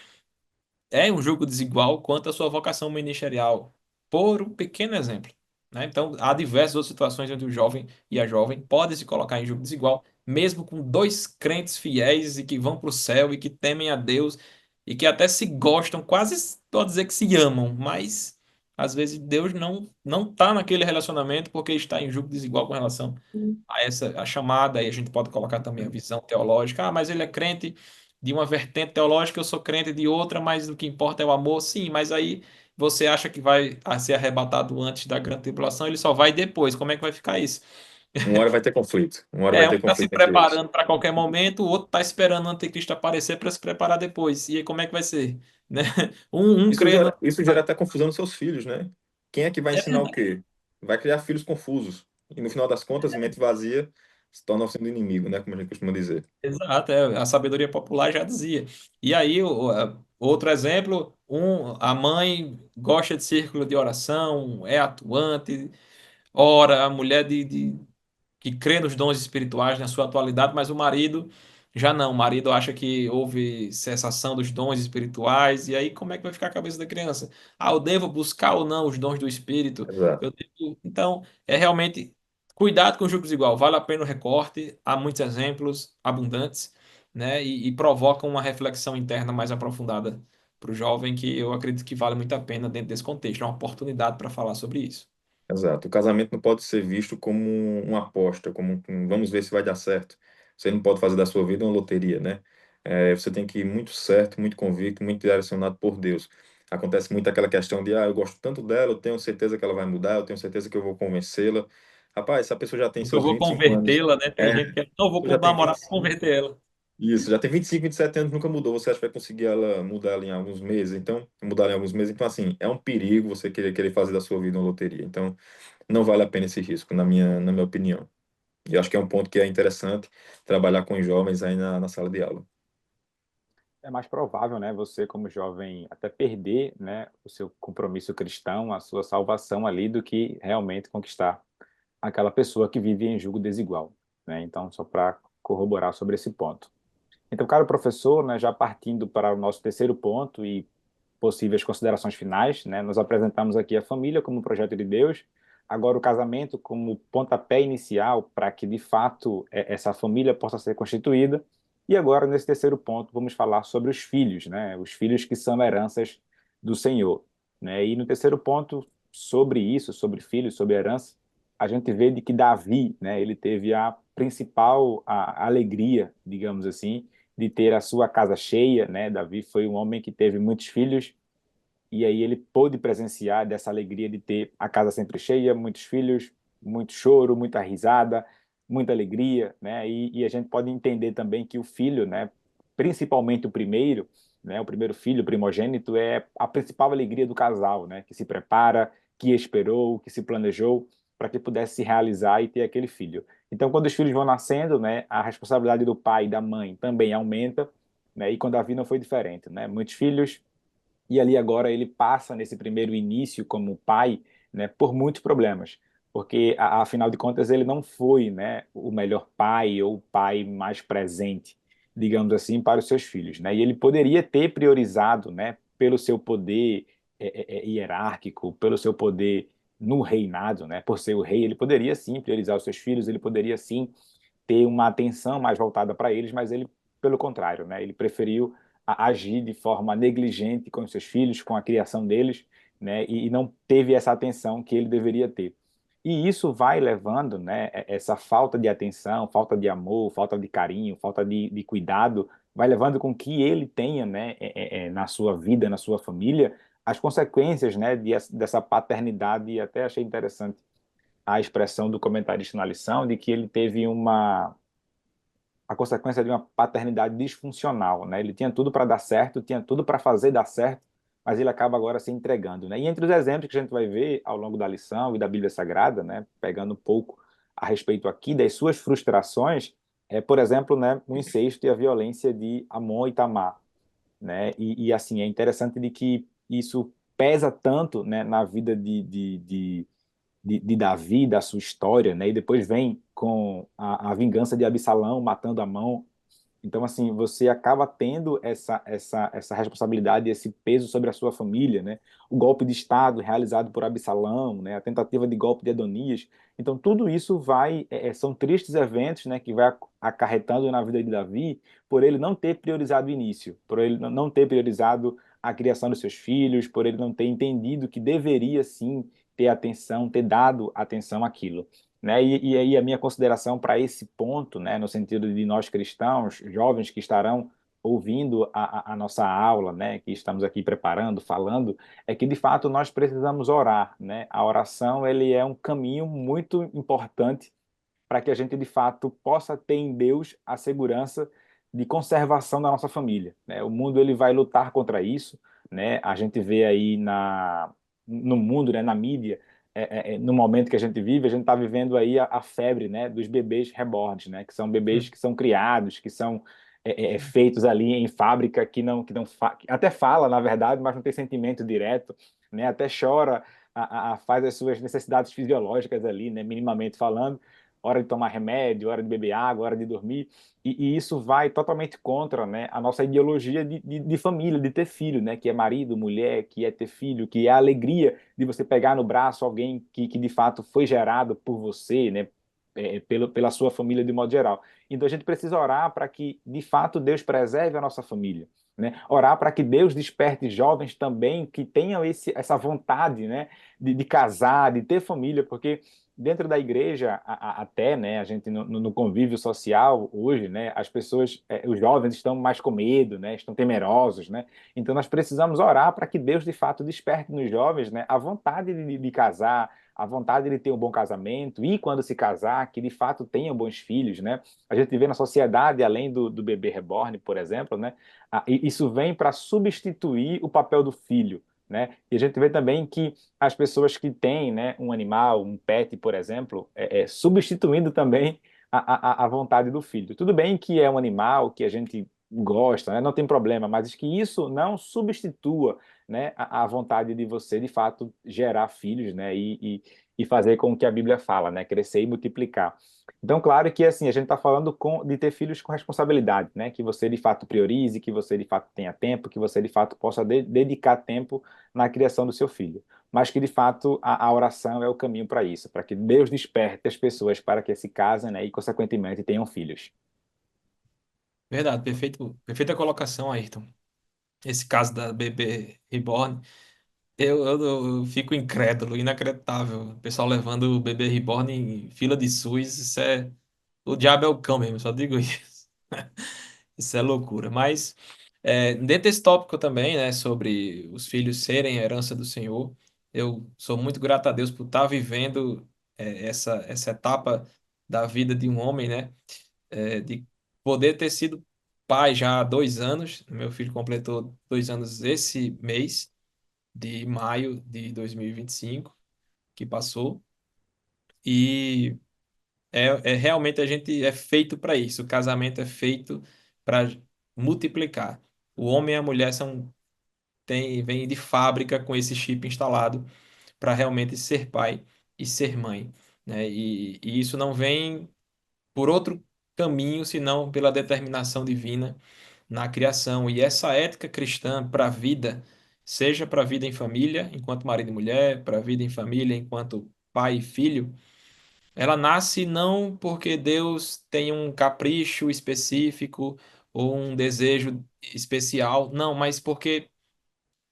é um jogo desigual quanto à sua vocação ministerial, por um pequeno exemplo, né? Então, há diversas outras situações onde o jovem e a jovem podem se colocar em jogo desigual, mesmo com dois crentes fiéis e que vão para o céu e que temem a Deus e que até se gostam, quase pode dizer que se amam, mas às vezes Deus não está naquele relacionamento porque está em jogo desigual com relação a essa a chamada, e a gente pode colocar também a visão teológica. Ah, mas ele é crente de uma vertente teológica, eu sou crente de outra, mas o que importa é o amor. Sim, mas aí você acha que vai ser arrebatado antes da grande tribulação, ele só vai depois. Como é que vai ficar isso? Uma hora vai ter conflito. Uma hora vai É, um ter está se conflito entre eles. preparando para qualquer momento, o outro está esperando o anticristo aparecer para se preparar depois. E aí como é que vai ser? Né? Um Isso crê no... gera, isso gera até confusão nos seus filhos, né? Quem é que vai É ensinar o verdade. quê? Vai criar filhos confusos. E no final das contas, mente vazia se torna sendo inimigo, né? Como a gente costuma dizer. Exato, a sabedoria popular já dizia. E aí, outro exemplo, a mãe gosta de círculo de oração, é atuante, ora, a mulher que crê nos dons espirituais na sua atualidade, mas o marido já não. O marido acha que houve cessação dos dons espirituais, e aí como é que vai ficar a cabeça da criança? Ah, eu devo buscar ou não os dons do espírito? Exato. Então, é realmente cuidado com os juros igual. Vale a pena o recorte, há muitos exemplos abundantes, né? E provocam uma reflexão interna mais aprofundada para o jovem, que eu acredito que vale muito a pena dentro desse contexto. É uma oportunidade para falar sobre isso. Exato. O casamento não pode ser visto como uma aposta, como vamos ver se vai dar certo. Você não pode fazer da sua vida uma loteria, né? Você tem que ir muito certo, muito convicto, muito direcionado por Deus. Acontece muito aquela questão de, eu gosto tanto dela, eu tenho certeza que ela vai mudar, eu tenho certeza que eu vou convencê-la. Rapaz, essa pessoa já tem Eu seus vou 25 anos. convertê-la, né? Tem É, gente que não vou já tem namorar 20. para converter ela. Isso, já tem 25, 27 anos, nunca mudou. Você acha que vai conseguir mudar ela em alguns meses? Então, mudar ela em alguns meses. Então, assim, é um perigo você querer fazer da sua vida uma loteria. Então, não vale a pena esse risco, na minha opinião. E eu acho que é um ponto que é interessante trabalhar com os jovens aí na sala de aula. É mais provável, né, você como jovem até perder, né, o seu compromisso cristão, a sua salvação ali, do que realmente conquistar aquela pessoa que vive em julgo desigual, né? Então, só para corroborar sobre esse ponto. Então, caro professor, né, já partindo para o nosso terceiro ponto e possíveis considerações finais, né, nós apresentamos aqui a família como um projeto de Deus, agora o casamento como pontapé inicial para que, de fato, essa família possa ser constituída, e agora, nesse terceiro ponto, vamos falar sobre os filhos, né, os filhos que são heranças do Senhor, né, e no terceiro ponto, sobre isso, sobre filhos, sobre herança, a gente vê de que Davi, né, ele teve a principal a alegria, digamos assim, de ter a sua casa cheia, né? Davi foi um homem que teve muitos filhos e aí ele pôde presenciar dessa alegria de ter a casa sempre cheia, muitos filhos, muito choro, muita risada, muita alegria, né? E a gente pode entender também que o filho, né, principalmente o primeiro, né, o primeiro filho, o primogênito, é a principal alegria do casal, né, que se prepara, que esperou, que se planejou para que pudesse se realizar e ter aquele filho. Então, quando os filhos vão nascendo, né, a responsabilidade do pai e da mãe também aumenta, né? E com Davi não foi diferente, né? Muitos filhos, e ali agora ele passa nesse primeiro início como pai, né, por muitos problemas, porque afinal de contas ele não foi, né, o melhor pai ou o pai mais presente, digamos assim, para os seus filhos, né? E ele poderia ter priorizado, né, pelo seu poder hierárquico, pelo seu poder no reinado, né, por ser o rei, ele poderia sim priorizar os seus filhos, ele poderia sim ter uma atenção mais voltada para eles, mas ele, pelo contrário, né, ele preferiu agir de forma negligente com os seus filhos, com a criação deles, né, e não teve essa atenção que ele deveria ter. E isso vai levando, né, essa falta de atenção, falta de amor, falta de carinho, falta de cuidado, vai levando com que ele tenha, né, na sua vida, na sua família, as consequências, né, dessa paternidade. E até achei interessante a expressão do comentarista na lição de que ele teve a consequência de uma paternidade disfuncional, né? Ele tinha tudo para dar certo, tinha tudo para fazer dar certo, mas ele acaba agora se entregando, né? E entre os exemplos que a gente vai ver ao longo da lição e da Bíblia Sagrada, né, pegando um pouco a respeito aqui das suas frustrações, por exemplo, né, o incesto e a violência de Amon e Tamar, né? E assim, é interessante de que isso pesa tanto, né, na vida de Davi, da sua história, né? E depois vem com a vingança de Absalão matando Amon. Então, assim, você acaba tendo essa responsabilidade, esse peso sobre a sua família, né? O golpe de Estado realizado por Absalão, né? A tentativa de golpe de Adonias. Então, tudo isso são tristes eventos, né? Que vai acarretando na vida de Davi por ele não ter priorizado o início, por ele não ter priorizado a criação dos seus filhos, por ele não ter entendido que deveria, sim, ter atenção, ter dado atenção àquilo, né? E aí a minha consideração para esse ponto, né, no sentido de nós cristãos, jovens que estarão ouvindo a nossa aula, né, que estamos aqui preparando, falando, é que de fato nós precisamos orar, né? A oração ele é um caminho muito importante para que a gente de fato possa ter em Deus a segurança de conservação da nossa família, né? O mundo ele vai lutar contra isso, né? A gente vê aí no mundo, né, na mídia, no momento que a gente vive, a gente está vivendo aí a febre, né, dos bebês reborns, né, que são bebês Hum. que são criados, que são feitos ali em fábrica, que até fala, na verdade, mas não tem sentimento direto, né, até chora, faz as suas necessidades fisiológicas ali, né, minimamente falando, hora de tomar remédio, hora de beber água, hora de dormir, e isso vai totalmente contra, né, a nossa ideologia de família, de ter filho, né, que é marido, mulher, que é ter filho, que é a alegria de você pegar no braço alguém que de fato foi gerado por você, né, pela sua família de modo geral. Então a gente precisa orar para que de fato Deus preserve a nossa família, né? Orar para que Deus desperte jovens também que tenham essa vontade, né, de casar, de ter família, porque dentro da igreja, até, né, a gente no convívio social hoje, né, as pessoas, os jovens estão mais com medo, né, estão temerosos, né, então nós precisamos orar para que Deus de fato desperte nos jovens, né, a vontade de casar, a vontade de ter um bom casamento e quando se casar, que de fato tenham bons filhos, né, a gente vê na sociedade, além do bebê reborn, por exemplo, né, isso vem para substituir o papel do filho, né, e a gente vê também que as pessoas que têm, né, um animal, um pet, por exemplo, substituindo também a vontade do filho. Tudo bem que é um animal que a gente gosta, né, não tem problema, mas que isso não substitua, né, a vontade de você, de fato, gerar filhos, né, e fazer com o que a Bíblia fala, né, crescer e multiplicar. Então, claro que assim a gente está falando de ter filhos com responsabilidade, né, que você de fato priorize, que você de fato tenha tempo, que você de fato possa dedicar tempo na criação do seu filho, mas que de fato a oração é o caminho para isso, para que Deus desperte as pessoas para que se casem, né, e consequentemente tenham filhos. Verdade, perfeita colocação, Ayrton. Esse caso da bebê reborn, eu fico incrédulo, inacreditável. O pessoal levando o bebê reborn em fila de SUS, isso é. O diabo é o cão mesmo, só digo isso. Isso é loucura. Mas, dentro desse tópico também, né, sobre os filhos serem a herança do Senhor, eu sou muito grato a Deus por estar vivendo, essa etapa da vida de um homem, né, de poder ter sido pai já há 2 anos. Meu filho completou 2 anos esse mês de maio de 2025, que passou. E realmente a gente é feito para isso. O casamento é feito para multiplicar. O homem e a mulher vêm de fábrica com esse chip instalado para realmente ser pai e ser mãe, né? E isso não vem por outro caminho senão pela determinação divina na criação. E essa ética cristã para a vida, seja para a vida em família, enquanto marido e mulher, para a vida em família, enquanto pai e filho, ela nasce não porque Deus tem um capricho específico ou um desejo especial, não, mas porque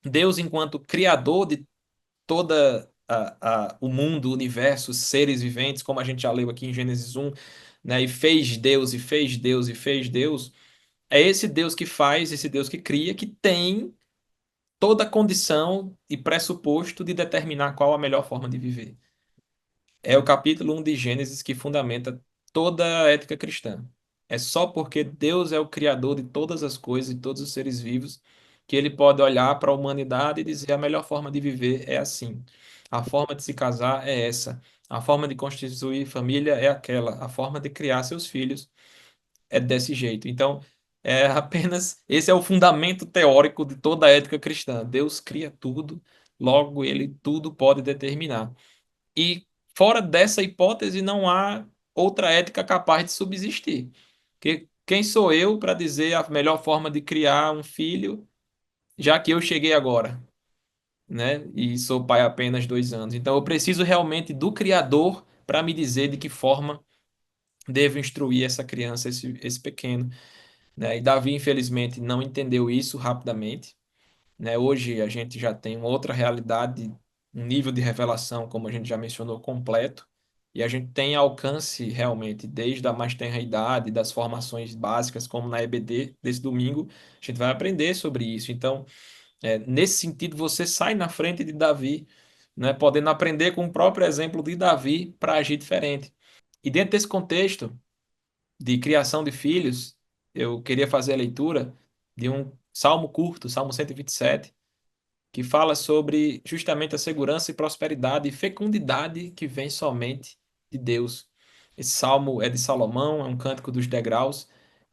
Deus, enquanto criador de toda o mundo, o universo, os seres viventes, como a gente já leu aqui em Gênesis 1, né, e fez Deus, e fez Deus, e fez Deus, é esse Deus que faz, esse Deus que cria, que tem toda a condição e pressuposto de determinar qual a melhor forma de viver. É o capítulo 1 de Gênesis que fundamenta toda a ética cristã. É só porque Deus é o criador de todas as coisas e todos os seres vivos que ele pode olhar para a humanidade e dizer a melhor forma de viver é assim. A forma de se casar é essa. A forma de constituir família é aquela. A forma de criar seus filhos é desse jeito. Então, é apenas esse é o fundamento teórico de toda a ética cristã. Deus cria tudo, logo ele tudo pode determinar. E fora dessa hipótese não há outra ética capaz de subsistir. Que quem sou eu para dizer a melhor forma de criar um filho, já que eu cheguei agora, né? E sou pai há apenas 2 anos. Então eu preciso realmente do Criador para me dizer de que forma devo instruir essa criança, esse pequeno, né? E Davi, infelizmente, não entendeu isso rapidamente, né? Hoje a gente já tem uma outra realidade, um nível de revelação, como a gente já mencionou, completo, e a gente tem alcance realmente desde a mais tenra idade, das formações básicas, como na EBD desse domingo, a gente vai aprender sobre isso. Então, nesse sentido, você sai na frente de Davi, né? Podendo aprender com o próprio exemplo de Davi para agir diferente. E dentro desse contexto de criação de filhos, eu queria fazer a leitura de um salmo curto, Salmo 127, que fala sobre justamente a segurança e prosperidade e fecundidade que vem somente de Deus. Esse salmo é de Salomão, é um cântico dos degraus,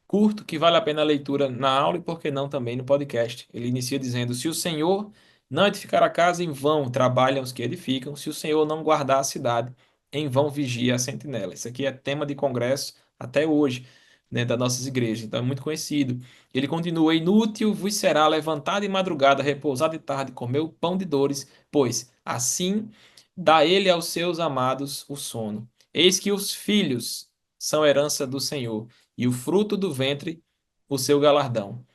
curto, que vale a pena a leitura na aula e, por que não, também no podcast. Ele inicia dizendo: Se o Senhor não edificar a casa, em vão trabalham os que edificam, se o Senhor não guardar a cidade, em vão vigia a sentinela. Isso aqui é tema de congresso até hoje, né, das nossas igrejas, então é muito conhecido. Ele continua: Inútil vos será levantar de madrugada, repousar de tarde, comer o pão de dores, pois assim dá ele aos seus amados o sono. Eis que os filhos são herança do Senhor, e o fruto do ventre o seu galardão.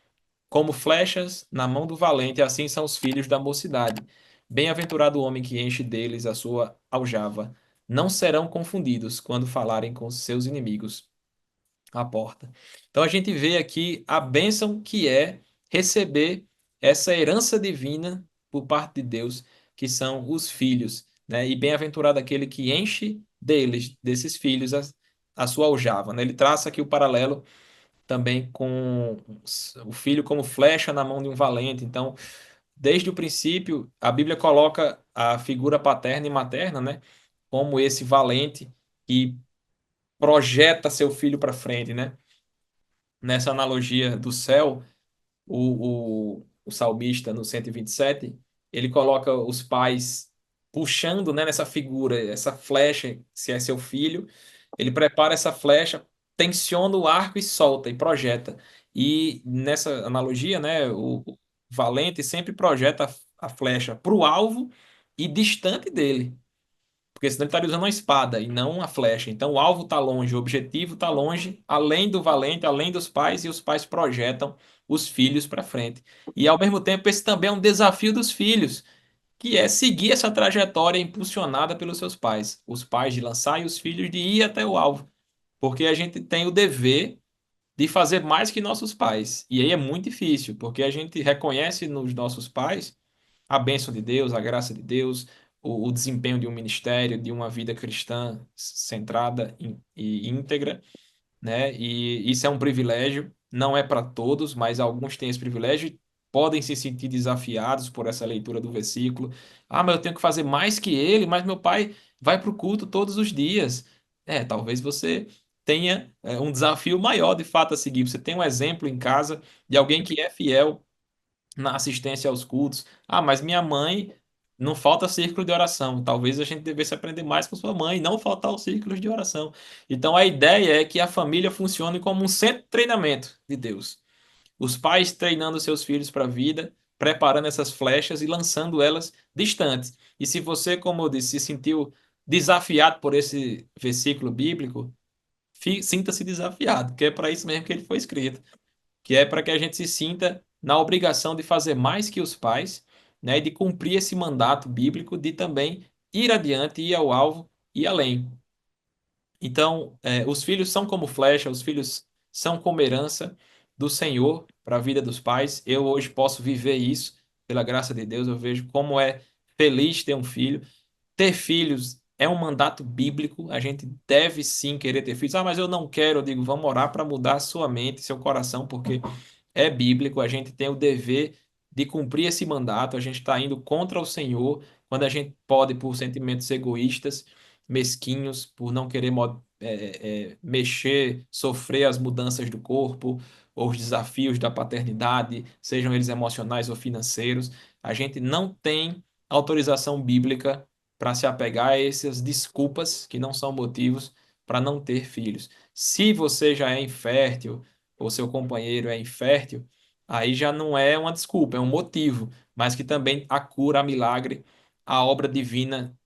Como flechas na mão do valente, assim são os filhos da mocidade. Bem-aventurado o homem que enche deles a sua aljava. Não serão confundidos quando falarem com seus inimigos à porta. Então a gente vê aqui a bênção que é receber essa herança divina por parte de Deus, que são os filhos, né? E bem-aventurado aquele que enche deles, desses filhos, a sua aljava, né? Ele traça aqui o paralelo também com o filho como flecha na mão de um valente. Então, desde o princípio, a Bíblia coloca a figura paterna e materna, né, como esse valente que projeta seu filho para frente, né? Nessa analogia do céu, o salmista no 127, ele coloca os pais puxando, né, nessa figura, essa flecha, se é seu filho, ele prepara essa flecha, tensiona o arco e solta e projeta. E nessa analogia, né, o valente sempre projeta a flecha para o alvo e distante dele. Porque senão ele estaria usando uma espada e não uma flecha. Então o alvo está longe, o objetivo está longe, além do valente, além dos pais, e os pais projetam os filhos para frente. E ao mesmo tempo, esse também é um desafio dos filhos, que é seguir essa trajetória impulsionada pelos seus pais. Os pais de lançar e os filhos de ir até o alvo. Porque a gente tem o dever de fazer mais que nossos pais. E aí é muito difícil, porque a gente reconhece nos nossos pais a bênção de Deus, a graça de Deus, o desempenho de um ministério, de uma vida cristã centrada e íntegra, né? E isso é um privilégio, não é para todos, mas alguns têm esse privilégio e podem se sentir desafiados por essa leitura do versículo. Ah, mas eu tenho que fazer mais que ele, mas meu pai vai para o culto todos os dias. Talvez você tenha um desafio maior de fato a seguir. Você tem um exemplo em casa de alguém que é fiel na assistência aos cultos. Ah, mas minha mãe não falta círculo de oração. Talvez a gente devesse aprender mais com sua mãe, não faltar os círculos de oração. Então a ideia é que a família funcione como um centro de treinamento de Deus. Os pais treinando seus filhos para a vida, preparando essas flechas e lançando elas distantes. E se você, como eu disse, se sentiu desafiado por esse versículo bíblico, sinta-se desafiado, porque é para isso mesmo que ele foi escrito, que é para que a gente se sinta na obrigação de fazer mais que os pais, né, e de cumprir esse mandato bíblico de também ir adiante, ir ao alvo e além. Então, os filhos são como flecha, os filhos são como herança do Senhor para a vida dos pais. Eu hoje posso viver isso, pela graça de Deus, eu vejo como é feliz ter um filho. Ter filhos é um mandato bíblico, a gente deve sim querer ter filhos. Ah, mas eu não quero. Eu digo, vamos orar para mudar a sua mente, seu coração, porque é bíblico, a gente tem o dever de cumprir esse mandato, a gente está indo contra o Senhor quando a gente pode, por sentimentos egoístas, mesquinhos, por não querer mexer, sofrer as mudanças do corpo, ou os desafios da paternidade, sejam eles emocionais ou financeiros. A gente não tem autorização bíblica para se apegar a essas desculpas que não são motivos para não ter filhos. Se você já é infértil, ou seu companheiro é infértil, aí já não é uma desculpa, é um motivo, mas que também a cura, a milagre, a obra divina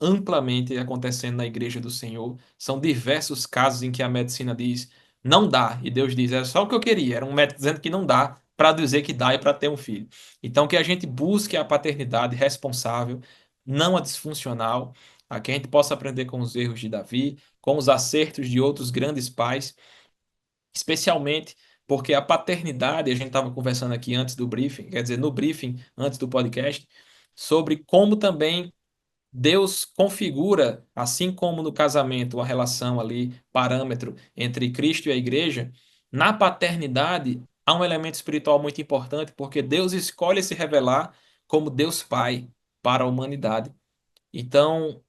amplamente acontecendo na igreja do Senhor. São diversos casos em que a medicina diz não dá, e Deus diz, era só o que eu queria, era um médico dizendo que não dá, para dizer que dá e para ter um filho. Então, que a gente busque a paternidade responsável, não a disfuncional, a que a gente possa aprender com os erros de Davi, com os acertos de outros grandes pais, especialmente porque a paternidade, a gente estava conversando aqui antes do briefing, quer dizer, no briefing, antes do podcast, sobre como também Deus configura, assim como no casamento, a relação ali, parâmetro entre Cristo e a igreja, na paternidade há um elemento espiritual muito importante, porque Deus escolhe se revelar como Deus Pai para a humanidade. Então,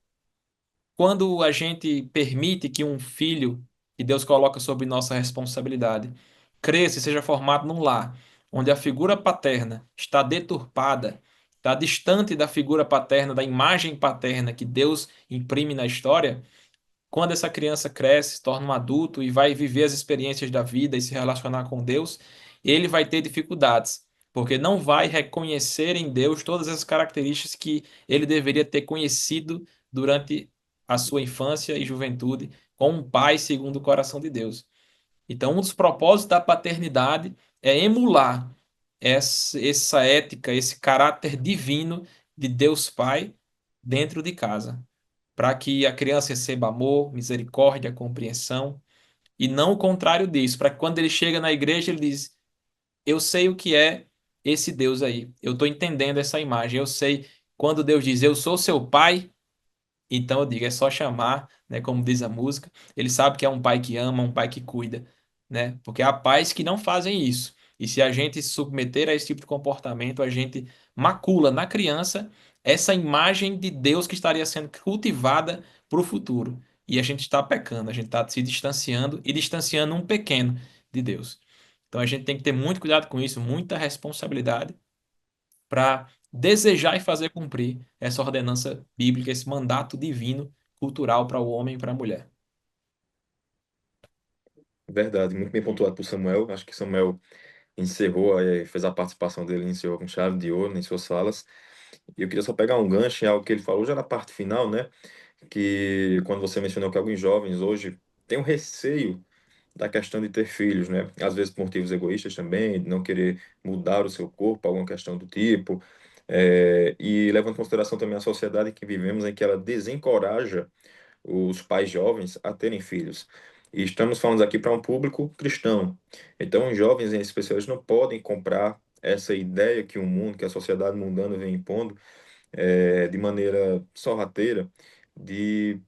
quando a gente permite que um filho que Deus coloca sob nossa responsabilidade cresça e seja formado num lar onde a figura paterna está deturpada, está distante da figura paterna, da imagem paterna que Deus imprime na história, quando essa criança cresce, se torna um adulto e vai viver as experiências da vida e se relacionar com Deus, ele vai ter dificuldades, porque não vai reconhecer em Deus todas as características que ele deveria ter conhecido durante a sua infância e juventude, com um pai segundo o coração de Deus. Então, um dos propósitos da paternidade é emular essa ética, esse caráter divino de Deus Pai dentro de casa, para que a criança receba amor, misericórdia, compreensão, e não o contrário disso, para que quando ele chega na igreja ele diz: eu sei o que é esse Deus aí, eu estou entendendo essa imagem, eu sei quando Deus diz: eu sou seu pai. Então eu digo, é só chamar, né, como diz a música. Ele sabe que é um pai que ama, um pai que cuida, né? Porque há pais que não fazem isso. E se a gente se submeter a esse tipo de comportamento, a gente macula na criança essa imagem de Deus que estaria sendo cultivada para o futuro. E a gente está pecando, a gente está se distanciando e distanciando um pequeno de Deus. Então a gente tem que ter muito cuidado com isso, muita responsabilidade para desejar e fazer cumprir essa ordenança bíblica, esse mandato divino, cultural para o homem e para a mulher. Verdade, muito bem pontuado por Samuel. Acho que Samuel encerrou, fez a participação dele, encerrou com chave de ouro em suas falas. E eu queria só pegar um gancho em algo que ele falou já na parte final, né? Que quando você mencionou que alguns jovens hoje têm um receio da questão de ter filhos, né? Às vezes por motivos egoístas também, de não querer mudar o seu corpo, alguma questão do tipo. E levando em consideração também a sociedade que vivemos, em que ela desencoraja os pais jovens a terem filhos. E estamos falando aqui para um público cristão. Então, os jovens, em especial, eles não podem comprar essa ideia que o mundo, que a sociedade mundana vem impondo, de maneira sorrateira, de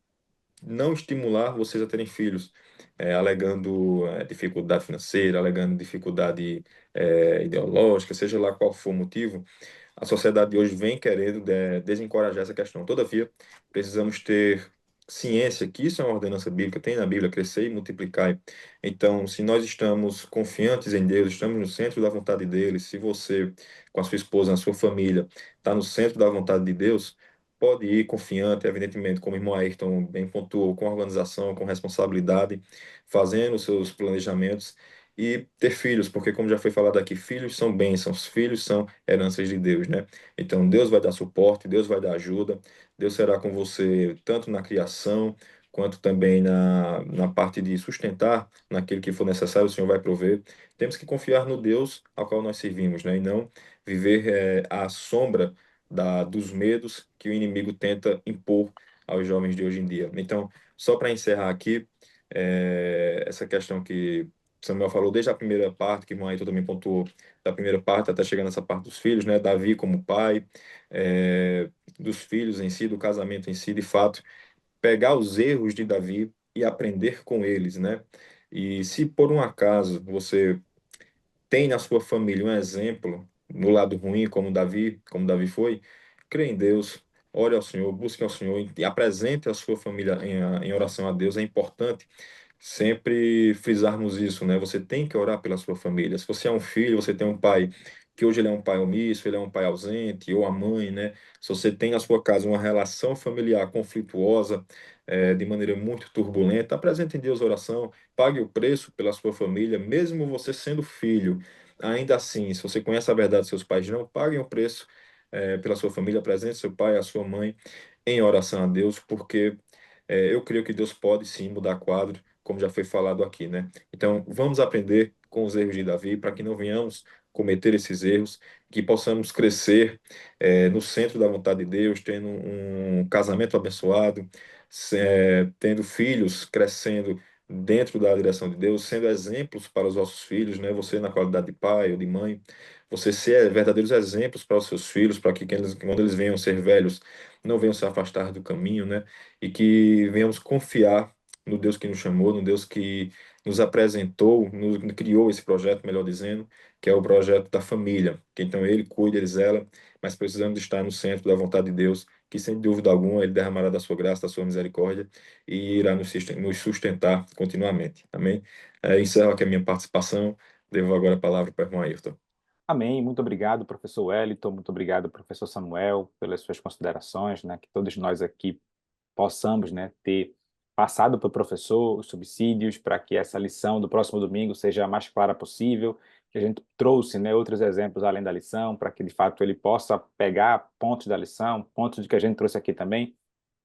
não estimular vocês a terem filhos, alegando dificuldade financeira, alegando dificuldade ideológica, seja lá qual for o motivo. A sociedade de hoje vem querendo desencorajar essa questão. Todavia, precisamos ter ciência que isso é uma ordenança bíblica, tem na Bíblia, crescer e multiplicar. Então, se nós estamos confiantes em Deus, estamos no centro da vontade dele, se você, com a sua esposa, na sua família, está no centro da vontade de Deus, pode ir confiante, evidentemente, como o irmão Ayrton bem pontuou, com organização, com responsabilidade, fazendo os seus planejamentos e ter filhos, porque como já foi falado aqui, filhos são bênçãos, filhos são heranças de Deus, né? Então Deus vai dar suporte, Deus vai dar ajuda, Deus será com você tanto na criação, quanto também na parte de sustentar naquilo que for necessário, o Senhor vai prover. Temos que confiar no Deus ao qual nós servimos, né? E não viver à sombra dos medos que o inimigo tenta impor aos jovens de hoje em dia. Então, só para encerrar aqui, essa questão que Samuel falou desde a primeira parte, que o Ailton também pontuou, da primeira parte até chegar nessa parte dos filhos, né? Davi como pai, é, dos filhos em si, do casamento em si, de fato, pegar os erros de Davi e aprender com eles, né? E se por um acaso você tem na sua família um exemplo no lado ruim, como Davi foi, crê em Deus, ore ao Senhor, busque ao Senhor e apresente a sua família em oração a Deus. É importante sempre frisarmos isso, né? Você tem que orar pela sua família. Se você é um filho, você tem um pai que hoje ele é um pai omisso, ele é um pai ausente, ou a mãe, né? Se você tem na sua casa uma relação familiar conflituosa, de maneira muito turbulenta, apresente em Deus a oração, pague o preço pela sua família, mesmo você sendo filho. Ainda assim, se você conhece a verdade, seus pais não paguem o preço, pela sua família, apresente seu pai, a sua mãe em oração a Deus, porque eu creio que Deus pode sim mudar quadro, como já foi falado aqui, né? Então, vamos aprender com os erros de Davi para que não venhamos cometer esses erros, que possamos crescer no centro da vontade de Deus, tendo um casamento abençoado, tendo filhos crescendo dentro da direção de Deus, sendo exemplos para os nossos filhos, né? Você na qualidade de pai ou de mãe, você ser verdadeiros exemplos para os seus filhos, para que quando eles venham ser velhos, não venham se afastar do caminho, né? E que venhamos confiar no Deus que nos chamou, no Deus que nos apresentou, nos criou esse projeto, melhor dizendo, que é o projeto da família, que então ele cuida, ele zela, mas precisamos estar no centro da vontade de Deus, que sem dúvida alguma ele derramará da sua graça, da sua misericórdia e irá nos sustentar continuamente. Amém? Encerro aqui a minha participação, devo agora a palavra para o irmão Ayrton. Amém. Muito obrigado, professor Wellington. Muito obrigado, professor Samuel, pelas suas considerações, né? Que todos nós aqui possamos, né, ter passado para o professor os subsídios para que essa lição do próximo domingo seja a mais clara possível, que a gente trouxe, né, outros exemplos além da lição, para que de fato ele possa pegar pontos da lição, pontos de que a gente trouxe aqui também,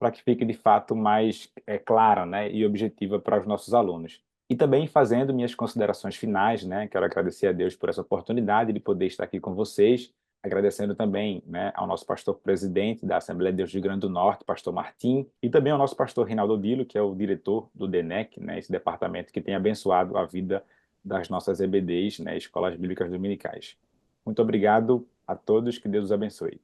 para que fique de fato mais clara, né, e objetiva para os nossos alunos. E também fazendo minhas considerações finais, né, quero agradecer a Deus por essa oportunidade de poder estar aqui com vocês, agradecendo também, né, ao nosso pastor presidente da Assembleia de Deus do Rio Grande do Norte, pastor Martim, e também ao nosso pastor Rinaldo Dilo, que é o diretor do DENEC, né, esse departamento que tem abençoado a vida das nossas EBDs, né, Escolas Bíblicas Dominicais. Muito obrigado a todos, que Deus os abençoe.